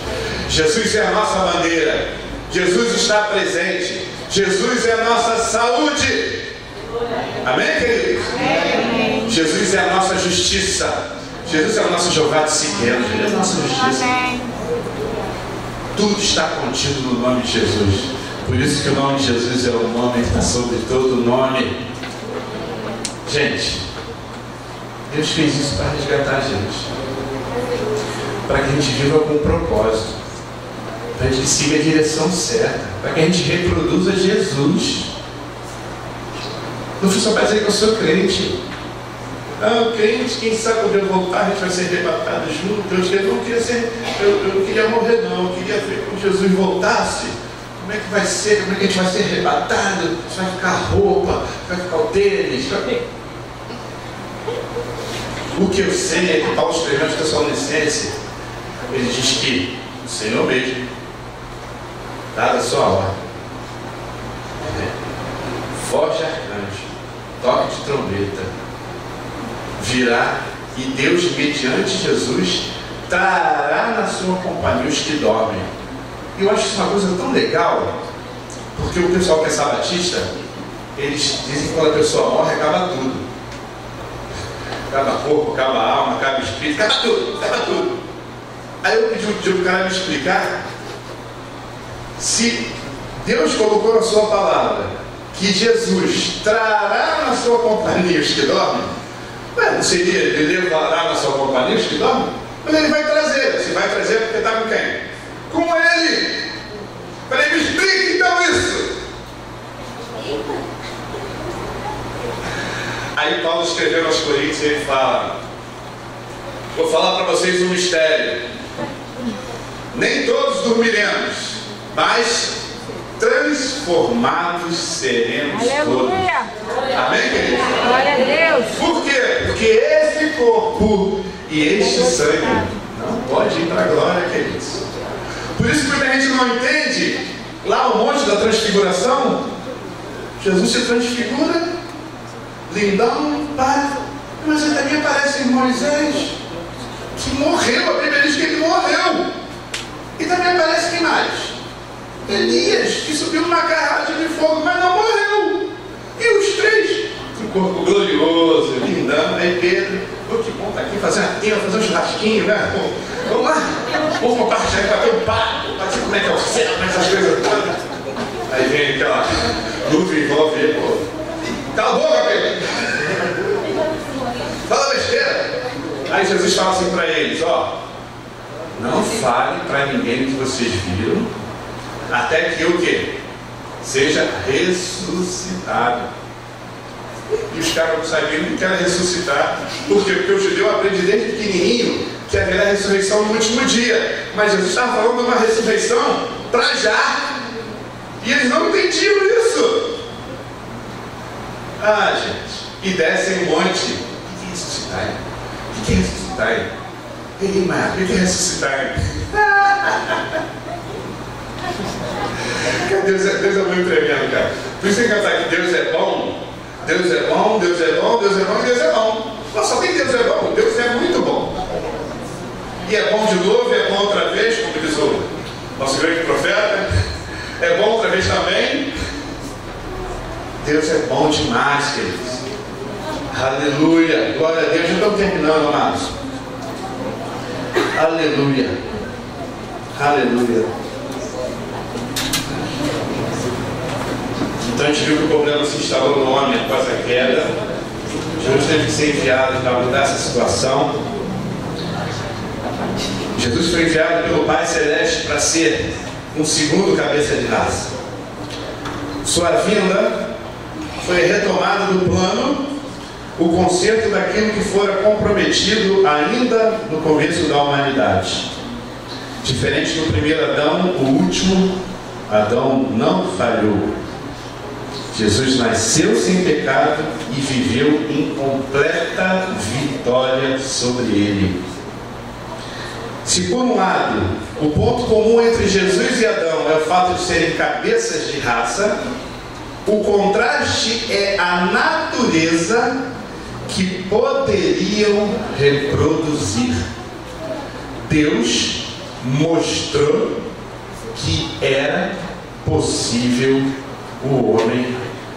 Jesus é a nossa bandeira. Jesus está presente. Jesus é a nossa saúde. Amém, queridos? Amém. Jesus é a nossa justiça. Jesus é o nosso Jeová Tsiqueno. Jesus é a nossa justiça. Amém. Tudo está contido no nome de Jesus. Por isso que o nome de Jesus é o nome que está sobre todo nome. Gente, Deus fez isso para resgatar a gente. Para que a gente viva com um propósito. Para que a gente siga a direção certa. Para que a gente reproduza Jesus. Não foi só para dizer que eu sou crente. Ah, crente, quem sabe quando eu voltar a gente vai ser arrebatado junto. Eu não queria ser, eu não queria morrer não. Eu queria ver quando Jesus voltasse. Como é que vai ser? Como é que a gente vai ser arrebatado? Vai ficar roupa, vai ficar o tênis. O que eu sei é que Paulo escreveu aos Tessalonicenses, ele diz que o Senhor mesmo, dada a sua ordem, voz de arcanjo, toque de trombeta, virá e Deus, mediante Jesus, trará na sua companhia os que dormem. E eu acho isso uma coisa tão legal, porque o pessoal que é sabatista, eles dizem que quando a pessoa morre, acaba tudo. Acaba corpo, acaba alma, acaba espírito, acaba tudo, acaba tudo. Aí eu pedi o cara me explicar se Deus colocou na sua palavra que Jesus trará na sua companhia os que dormem. Ué, não seria ele levará na sua companhia os que dormem? Mas ele vai trazer. Se vai trazer, porque está com quem? Com ele. Falei, me explique então isso. Aí Paulo escreveu aos Coríntios e ele fala: vou falar para vocês um mistério. Nem todos dormiremos, mas transformados seremos todos. Amém, queridos? Glória a Deus. Por quê? Porque esse corpo e este sangue não pode ir para a glória, queridos. Por isso que muita gente não entende lá o monte da transfiguração. Jesus se transfigura, lindão, pá, mas ele também aparece em Moisés, que morreu. A Bíblia diz que ele morreu. E também aparece quem mais? Elias, que subiu numa carruagem de fogo, mas não morreu. E os três, um corpo glorioso, lindão. Aí Pedro, oh, que bom estar aqui, fazer uma tenda, fazer um churrasquinho, né? Vamos lá, vamos compartilhar, bater um papo, para dizer como é que é o céu, como é essas coisas todas. Aí vem aquela luta envolve ele, pô. Cala a boca, Pedro. Fala besteira. Aí Jesus fala assim para eles, ó, não fale para ninguém o que vocês viram, até que o quê? Seja ressuscitado. E os caras não sabiam nem que era ressuscitar. Por quê? Porque o judeu aprende desde pequenininho que haverá ressurreição no último dia. Mas Jesus estava falando de uma ressurreição para já. E eles não entendiam isso. Ah, gente. E descem um monte. O que é ressuscitar? O que é ressuscitar? Ei, Mar, o que é ressuscitar? Deus é muito tremendo, cara. Por isso tem que cantar que Deus é bom. Deus é bom, Deus é bom, Deus é bom e Deus é bom. Mas só tem Deus é bom. Deus é muito bom. E é bom de novo, é bom outra vez, como diz o nosso grande profeta. É bom outra vez também. Deus é bom demais, queridos. Aleluia. Glória a Deus. Já estamos terminando, amados. Aleluia. Aleluia. Então a gente viu que o problema se instalou no homem após a queda. Jesus teve que ser enviado para mudar essa situação. Jesus foi enviado pelo Pai Celeste para ser um segundo cabeça de raça. sua vinda foi retomada do plano, o conserto daquilo que fora comprometido ainda no começo da humanidade. Diferente do primeiro Adão, o último Adão não falhou. Jesus nasceu sem pecado e viveu em completa vitória sobre ele. Se por um lado, o ponto comum entre Jesus e Adão é o fato de serem cabeças de raça, o contraste é a natureza que poderiam reproduzir. Deus mostrou que era possível o homem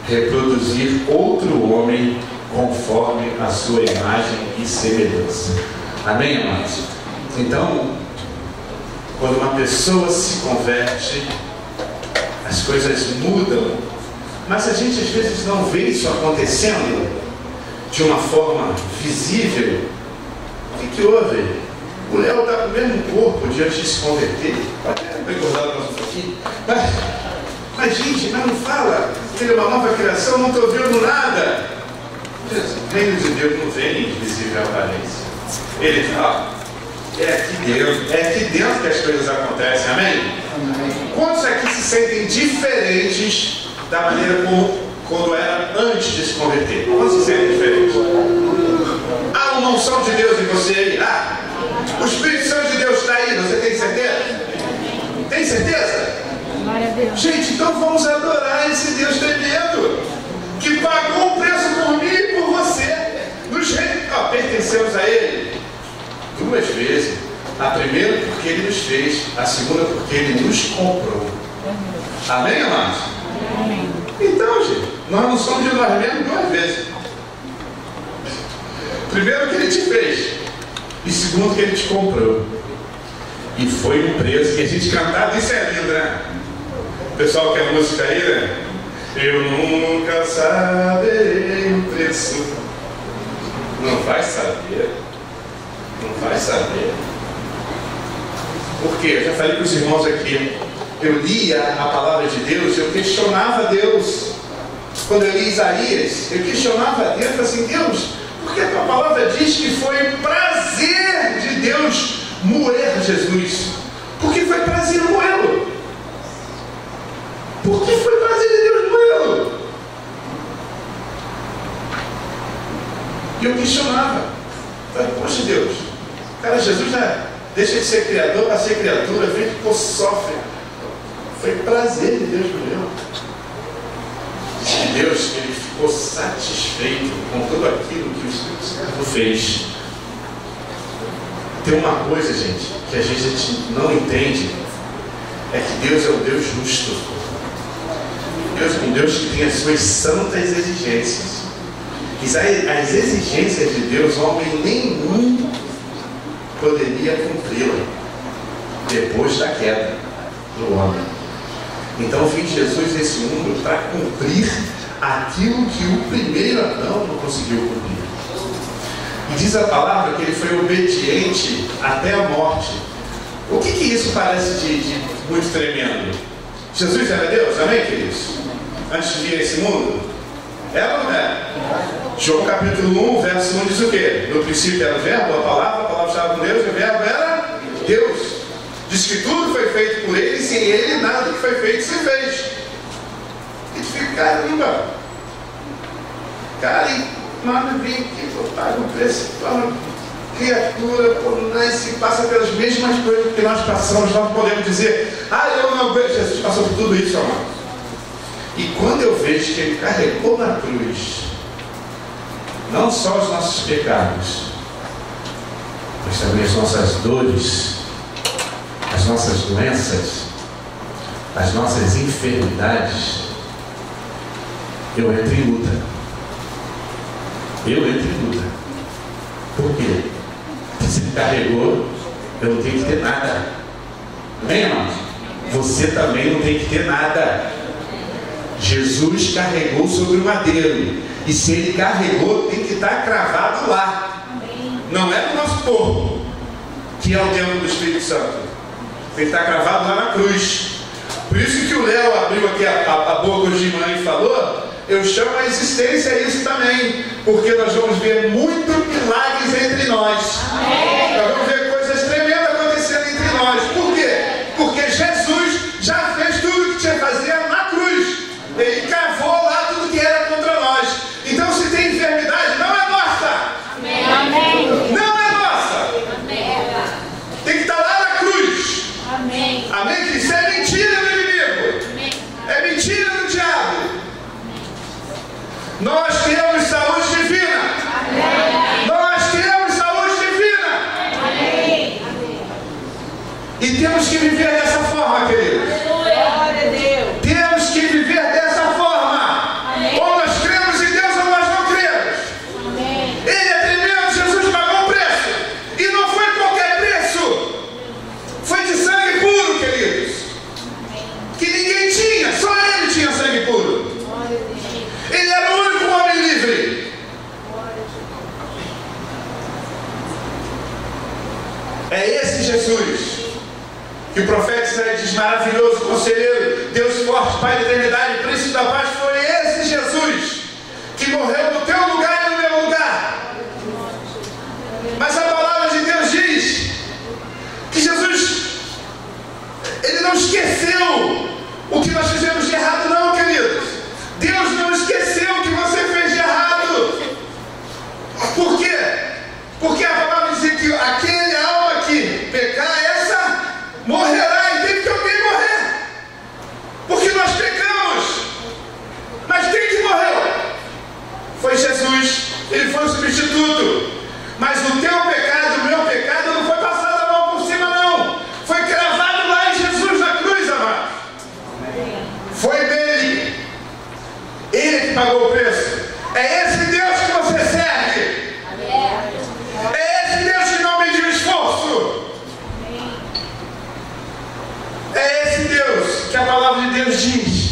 reproduzir outro homem conforme a sua imagem e semelhança. Amém, amados? Então, quando uma pessoa se converte, as coisas mudam, mas a gente às vezes não vê isso acontecendo de uma forma visível. O que houve? O Léo está com o mesmo corpo diante de se converter. Pode até engordar mais um pouquinho. Mas gente, mas não fala que ele é uma nova criação, não estou vendo nada. O reino de Deus não vem em visível aparência. Ele fala, é aqui dentro que as coisas acontecem, amém? Quantos aqui se sentem diferentes da maneira como quando era antes de se converter? Quantos se sentem diferentes? Há uma unção de Deus em você aí? O Espírito Santo de Deus está aí, você tem certeza? Tem certeza? Glória a Deus. Gente, então vamos adorar esse Deus tremendo, que pagou o preço por mim e por você. Pertencemos a Ele 2 vezes. A primeira porque Ele nos fez, a segunda porque Ele nos comprou. Amém, amados? Amém. Então, gente, nós não somos de nós mesmos 2 vezes. Primeiro que Ele te fez, e segundo que Ele te comprou. E foi um preço que a gente cantava, isso é lindo, né? O pessoal quer música aí, né? Eu nunca saberei o preço. Não vai saber. Não vai saber. Por quê? Eu já falei para os irmãos aqui. Eu lia a palavra de Deus, eu questionava Deus. Quando eu li Isaías, eu questionava Deus, eu falei assim, Deus, por que a tua palavra diz que foi prazer de Deus moer Jesus? Porque foi prazer moê-lo. Por que foi prazer de Deus moê-lo? E eu questionava. Falei, poxa Deus, cara, Jesus já deixa de ser criador para ser criatura, vem que sofre. Foi prazer de Deus moê-lo. Diz que Deus, ele ficou satisfeito com tudo aquilo que o Espírito Santo fez. Tem uma coisa, gente, que a gente não entende, é que Deus é um Deus justo. Deus é um Deus que tem as suas santas exigências. As exigências de Deus, homem nenhum poderia cumpri-la depois da queda do homem. Então vem Jesus nesse mundo para cumprir aquilo que o primeiro Adão não conseguiu cumprir. E diz a palavra que ele foi obediente até a morte. O que isso parece de muito tremendo? Jesus era Deus, amém, queridos? Antes de vir a esse mundo? Era ou não é? João capítulo 1, verso 1 diz o quê? No princípio era o verbo, a palavra estava com Deus, e o verbo era Deus. Diz que tudo foi feito por ele, e sem ele nada que foi feito se fez. E tu fica, caramba, cara, e nada vem aqui, paga o preço, torna criatura, nasce e passa pelas mesmas coisas que nós passamos. Nós podemos dizer, eu não vejo, Jesus passou por tudo isso, amado. E quando eu vejo que ele carregou na cruz não só os nossos pecados, mas também as nossas dores, as nossas doenças, as nossas enfermidades, eu entro em luta. Eu entro em luta. Por quê? Se ele carregou, eu não tenho que ter nada. Amém, irmãos? Você também não tem que ter nada. Jesus carregou sobre o madeiro. E se ele carregou, tem que estar cravado lá. Não é no nosso corpo, que é o templo do Espírito Santo. Tem que estar cravado lá na cruz. Por isso que o Léo abriu aqui a boca hoje de manhã e falou, eu chamo a existência isso também, porque nós vamos ver muitos milagres entre nós. Amém. Nós vamos ver coisas tremendas acontecendo entre nós. Por quê? Porque Jesus já fez tudo o que tinha que fazer na cruz. Ele cavou lá tudo que era contra nós. Então, se tem enfermidade, não é nossa. Amém. Não é nossa. Amém. Tem que estar lá na cruz. Amém. Amém? Que isso é mentira do inimigo. Amém. É mentira do diabo. Nós temos saúde divina. Amém. Nós temos saúde divina. Amém. E temos que viver dessa forma, queridos. Glória a Deus. Temos que viver dessa forma. Amém. Ou nós cremos em Deus ou nós não cremos. Amém. Ele é tremendo, Jesus pagou um preço. E não foi qualquer preço. Foi de sangue puro, queridos. Amém. Que ninguém tinha, só ele tinha sangue puro. Ele era o único homem livre. É esse Jesus que o profeta Isaías diz, maravilhoso, conselheiro, Deus forte, Pai da eternidade, príncipe da paz. Foi esse Jesus que morreu no teu lugar e no meu lugar. Mas a palavra de Deus diz que Jesus, ele não esqueceu o que nós fizemos de errado, não, queridos. Deus não esqueceu o que você fez de errado. Por quê? Porque a palavra diz que aquele alma que pecar, essa morrerá, e tem que alguém morrer. Porque nós pecamos. Mas quem que morreu? Foi Jesus. Ele foi o substituto. Mas o teu pecado, o meu pecado, não foi passado a mão por cima, não. Foi cravado lá em Jesus na cruz, amado. Foi dele. Ele que pagou o preço. É esse Deus que você serve. É esse Deus que não mediu esforço. É esse Deus que a palavra de Deus diz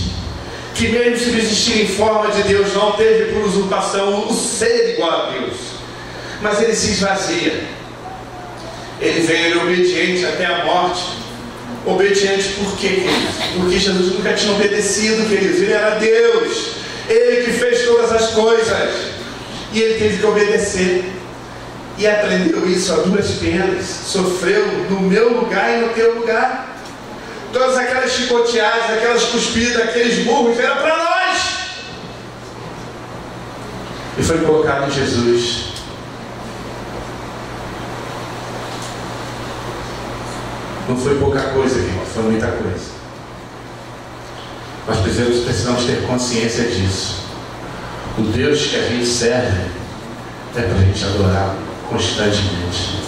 que mesmo se existir em forma de Deus, não teve por usurpação o ser igual a Deus. Mas ele se esvazia. Ele veio obediente até a morte. Obediente por quê, queridos? Porque Jesus nunca tinha obedecido, queridos. Ele era Deus. Ele que fez todas as coisas. E ele teve que obedecer. E aprendeu isso a duras penas. Sofreu no meu lugar e no teu lugar. Todas aquelas chicoteadas, aquelas cuspidas, aqueles burros, era para nós. E foi colocado em Jesus. Não foi pouca coisa, irmão, foi muita coisa. Nós precisamos ter consciência disso. O Deus que a gente serve é para a gente adorar constantemente.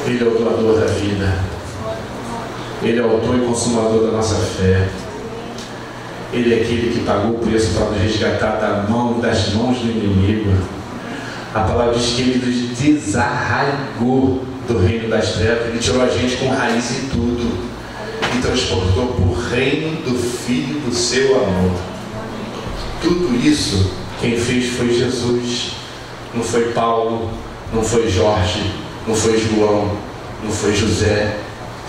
Ele é o doador da vida. Ele é o autor e consumador da nossa fé. Ele é aquele que pagou o preço para nos resgatar das mãos do inimigo. A palavra diz que ele nos desarraigou do reino das trevas. Ele tirou a gente com raiz e tudo e transportou para o reino do Filho do seu amor. Tudo isso quem fez foi Jesus. Não foi Paulo, não foi Jorge, não foi João, não foi José,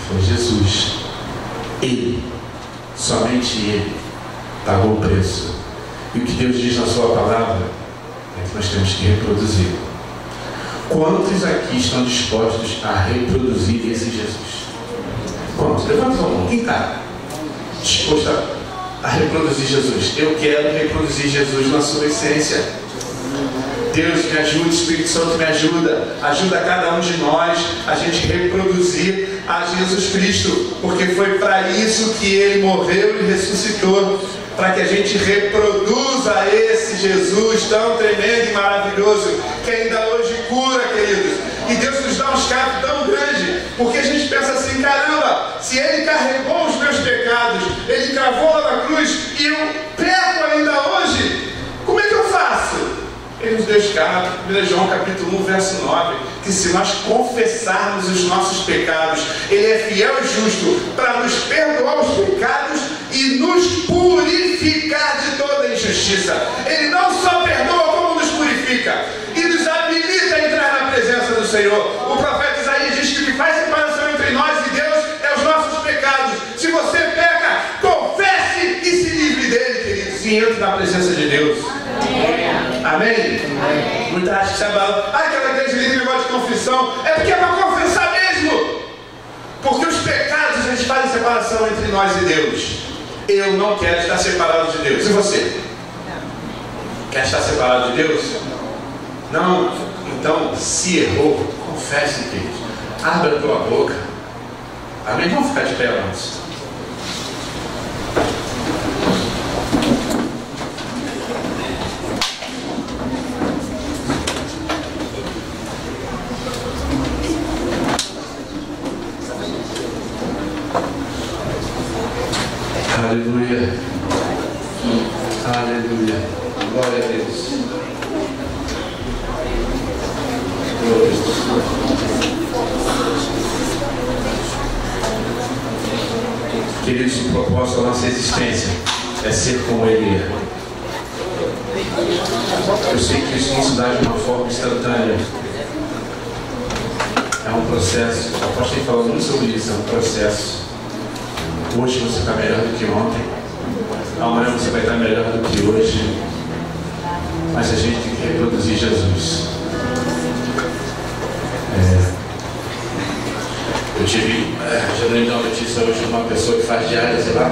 foi Jesus. Ele, somente ele, pagou o preço. E o que Deus diz na sua palavra é que nós temos que reproduzir. Quantos aqui estão dispostos a reproduzir esse Jesus? Quantos? Levanta a mão. Quem está disposto a reproduzir Jesus? Eu quero reproduzir Jesus na sua essência. Deus me ajuda, Espírito Santo me ajuda. Ajuda cada um de nós a gente reproduzir a Jesus Cristo. Porque foi para isso que Ele morreu e ressuscitou. Para que a gente reproduza esse Jesus tão tremendo e maravilhoso, que ainda hoje cura, queridos. E Deus nos dá um escape tão grande, porque a gente pensa assim, caramba, se Ele carregou os meus pecados, Ele cravou lá na cruz, e eu peco ainda hoje, como é que eu faço? Ele nos deu escape. 1 João capítulo 1, verso 9, que se nós confessarmos os nossos pecados, Ele é fiel e justo para nos perdoar os pecados e nos purificar de toda injustiça. Ele não só perdoa, como nos purifica e nos habilita a entrar na presença do Senhor. O profeta Isaías diz que o que faz separação entre nós e Deus é os nossos pecados. que entre na presença de Deus. Amém? Muita gente se abala. Aquela igreja de negócio de confissão. É porque é para confessar mesmo. Porque os pecados, eles fazem separação entre nós e Deus. Eu não quero estar separado de Deus. E você? Quer estar separado de Deus? Não? Então, se errou, confesse, querido. Abra a tua boca. Amém? Vamos ficar de pé antes. Aleluia. Aleluia. Glória a Deus. Glória a Deus. Queridos, o propósito da nossa existência é ser como Ele é. Eu sei que isso não se dá de uma forma instantânea. É um processo. O apóstolo tem falado muito sobre isso. É um processo. Hoje você está melhor do que ontem. Amanhã você vai estar melhor do que hoje. Mas a gente tem que reproduzir Jesus. Eu tive, já dei uma notícia hoje de uma pessoa que faz diálise lá.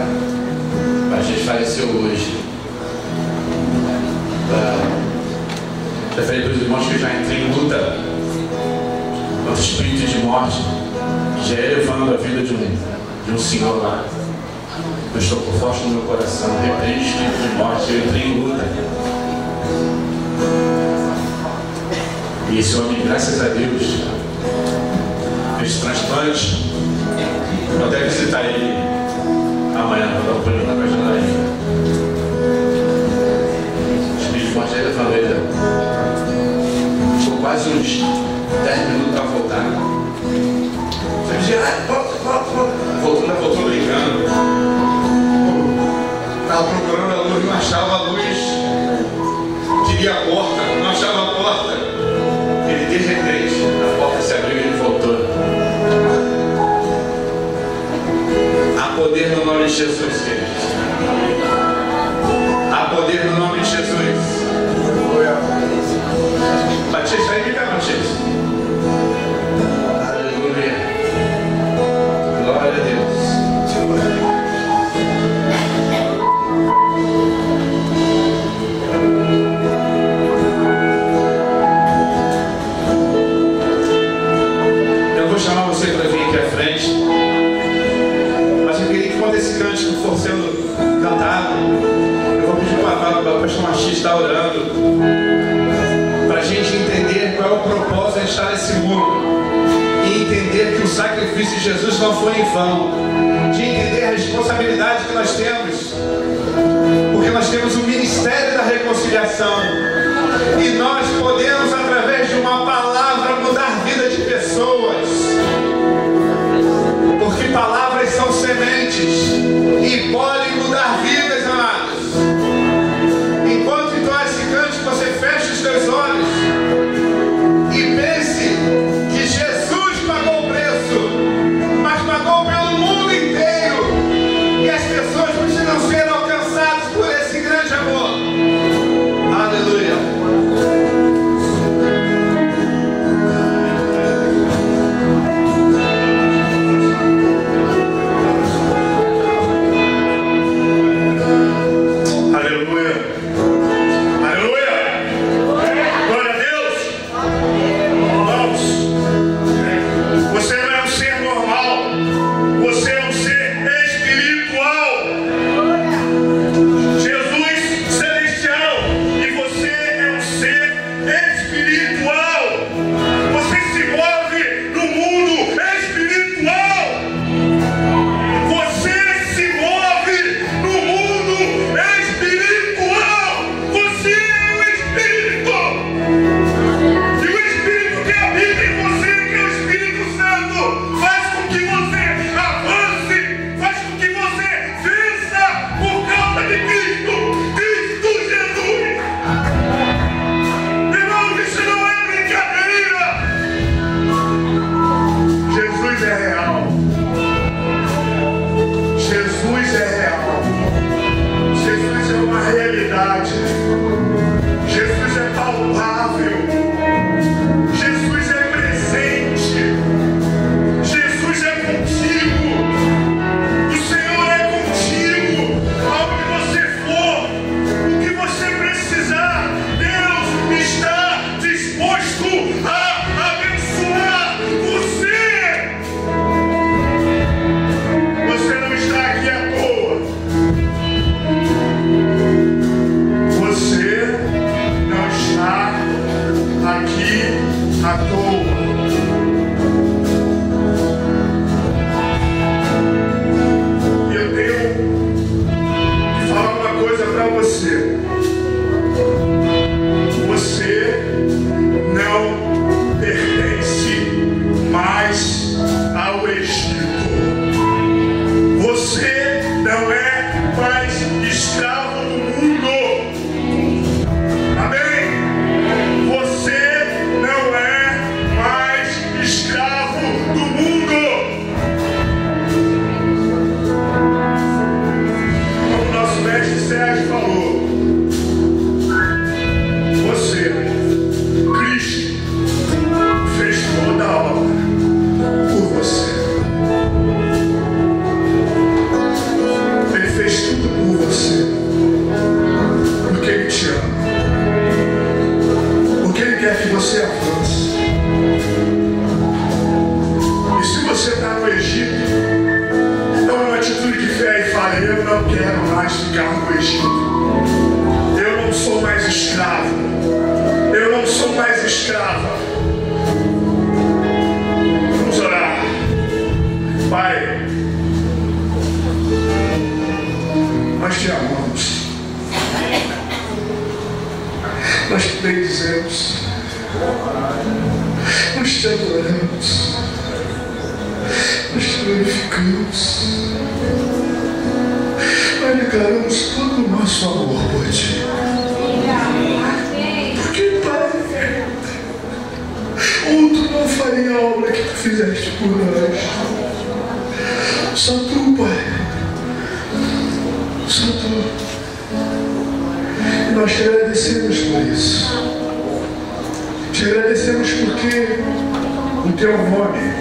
A gente faleceu hoje. Já falei para os irmãos que eu já entrei em luta contra o espírito de morte, já é levando a vida de um senhor lá. Eu estou com forte no meu coração, repreendo o espírito de morte, eu entrei em luta. E esse homem, graças a Deus, fez transplante. Vou até visitar ele amanhã, vou dar um pulinho lá para ajudar ele. O espírito de morte levando ele. Ficou quase uns 10 minutos para voltar. Você dizia, volta. Voltou brincando. Estava procurando a luz, não achava a luz. Queria a porta, não achava a porta. Ele, de repente, a porta se abriu e ele voltou. Há poder no nome de Jesus, queridos. Há poder no nome de Jesus. Batista, aí fica, Batista. Aleluia. Glória a Deus. Eu vou chamar você para vir aqui à frente. Mas eu queria que quando esse cântico for sendo cantado, eu vou pedir para o pastor Machista estar orando, para a gente entender qual é o propósito de estar nesse mundo e entender que o sacrifício de Jesus não foi em vão, de entender a responsabilidade que nós temos, porque nós temos o ministério da reconciliação e nós podemos, através de uma palavra, mudar a vida de pessoas, porque palavras são sementes e podem mudar vidas, amados. Enquanto então esse cântico, você fecha os teus olhos e pense que Jesus pagou o preço, mas pagou pelo mundo inteiro, e as pessoas precisam ser alcançadas por esse grande amor. Aleluia. Jesus é palpável. Jesus é presente. Jesus é contigo. O Senhor é contigo. Aonde você for, o que você precisar, Deus está disposto a abençoar você. Você não está aqui à toa. Você não está aqui à toa. Eu tenho que falar uma coisa para você. Você não pertence mais ao Egito. Você não é mais escravo do mundo. Amém? Você não é mais escravo do mundo. Como nosso mestre Sérgio falou, você, Cristo, fez toda a obra por você. Ele fez tudo por você, porque Ele te ama, porque Ele quer que você avance. E se você está no Egito, toma uma atitude de fé e fale: eu não quero mais ficar no Egito. Eu não sou mais escravo. Eu não sou mais escrava. Vamos orar. Pai, nós te amamos. Nós te bendizemos. Nós te adoramos. Nós te glorificamos. Nós declaramos todo o nosso amor por ti. Porque, Pai, outro não faria a obra que tu fizeste por nós. Só tu, Pai. Só tu. E nós te agradecemos por isso. Te agradecemos porque o teu nome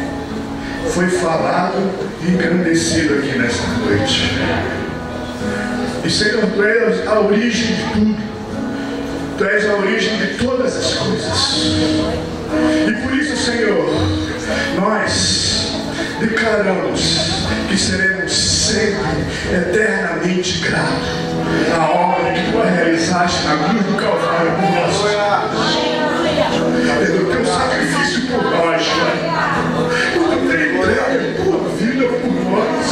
foi falado e engrandecido aqui nesta noite. E Senhor, tu és a origem de tudo. Tu és a origem de todas as coisas. E por isso, Senhor, nós declaramos que seremos sempre eternamente gratos à obra que tu realizaste na cruz do Calvário por nós. Pelo teu sacrifício por nós, Pai. Por tu ter entregue a tua vida por nós.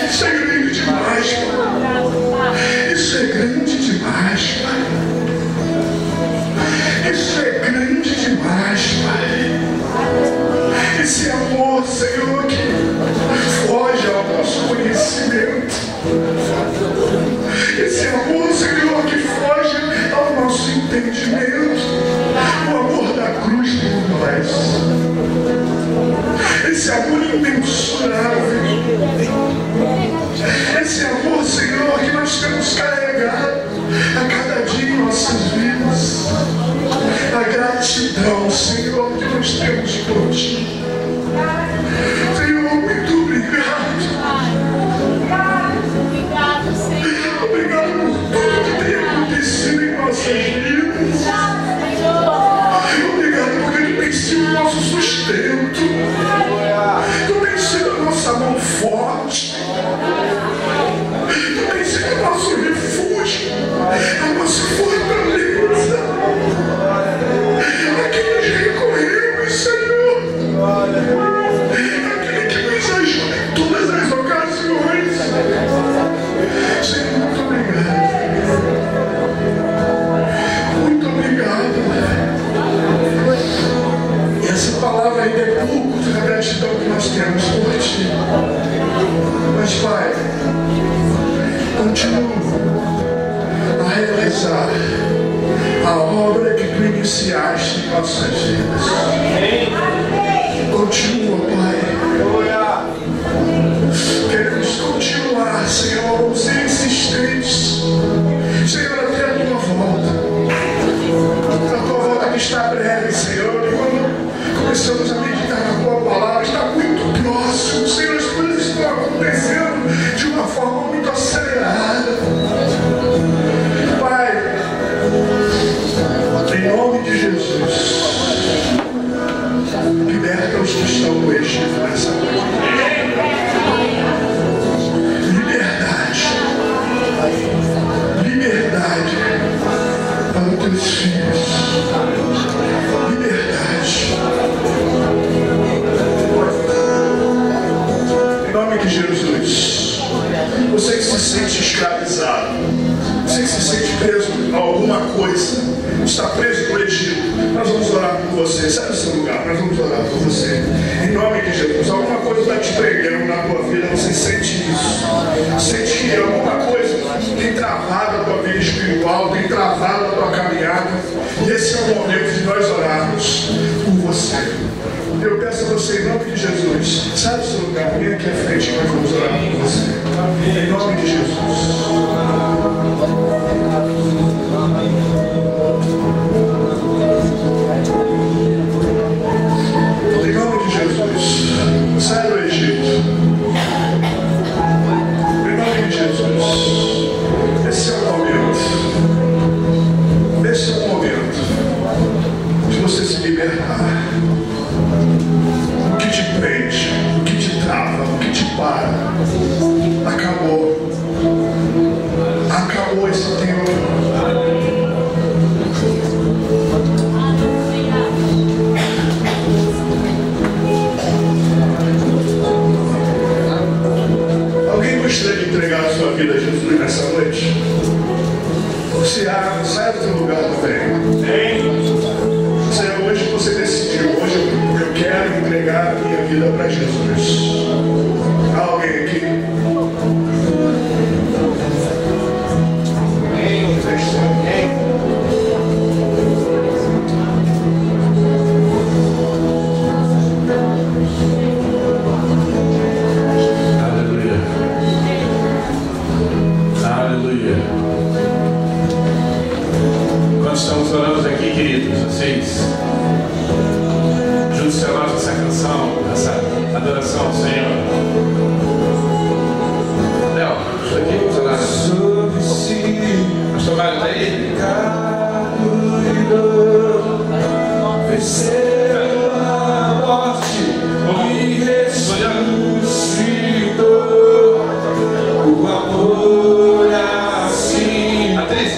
Isso é grande demais, Pai. Isso é grande demais, Pai. Isso é grande demais, Pai. Esse amor, Senhor, que foge ao nosso conhecimento. Esse amor, Senhor, que foge ao nosso entendimento. O amor da cruz por nós. Esse amor imensurável. Esse amor, Senhor, que nós temos carregado a cada dia em nossas vidas. A gratidão, Senhor, que nós temos por ti. Senhor, muito obrigado. Obrigado, Senhor. Obrigado por tudo que tem acontecido em nossas vidas. Obrigado porque tu tem sido o nosso sustento. Tu tem sido a nossa mão forte. Tu tem sido o nosso refúgio, a nossa fortaleza. A quem nós recorremos, Senhor. Aquele que nos ajuda em todas as ocasiões. Senhor, muito obrigado. Muito obrigado. E essa palavra ainda é pouco da gratidão que nós temos por ti. Mas, Pai, continua a realizar a obra que tu iniciaste em nossas vidas. Continua, Pai. Queremos continuar, Senhor, vamos ser insistentes, Senhor, até a tua teus filhos. Liberdade. Em nome de Jesus. Você que se sente escravizado, você que se sente preso a alguma coisa, está preso no Egito, nós vamos orar por você. Sai do seu lugar, nós vamos orar por você. Em nome de Jesus. Alguma coisa está te prendendo na tua vida, você sente isso. Sente que alguma coisa tem travado a tua vida espiritual, tem travado a tua caminhada. E esse é o momento de nós orarmos por você. Eu peço a você, em nome de Jesus, sai do seu lugar, vem aqui à frente, nós vamos orar por você. Em nome de Jesus. Em nome de Jesus, sai do Egito. Em nome de Jesus, esse é o momento. Esse é o momento de você se libertar. O que te prende, o que te trava, o que te para, acabou. Acabou esse tempo. Alguém gostaria de entregar a sua vida a Jesus nessa noite? Você sai do seu lugar também. Hoje você decidiu, hoje eu quero entregar a minha vida para Jesus. Há alguém aqui? Aleluia. Aleluia. Quando estamos orando aqui, queridos, vocês juntos a nós essa canção, essa adoração ao Senhor. Léo, estou aqui, vamos orar. Pastor Mário, está aí? Venceu a morte e ressuscitou. O amor assim. Atriz?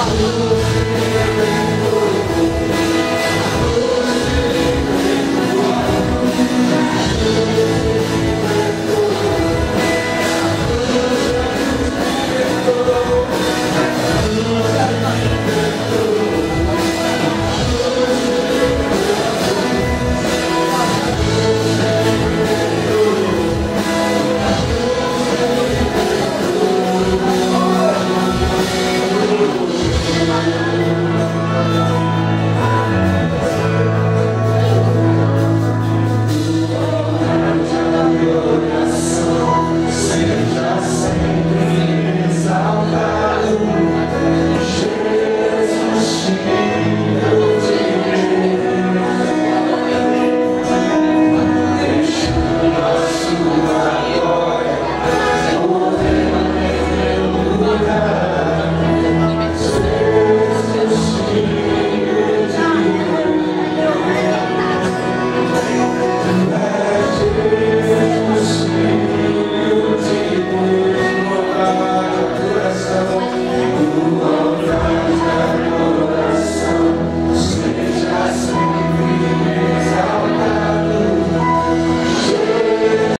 Aleluia.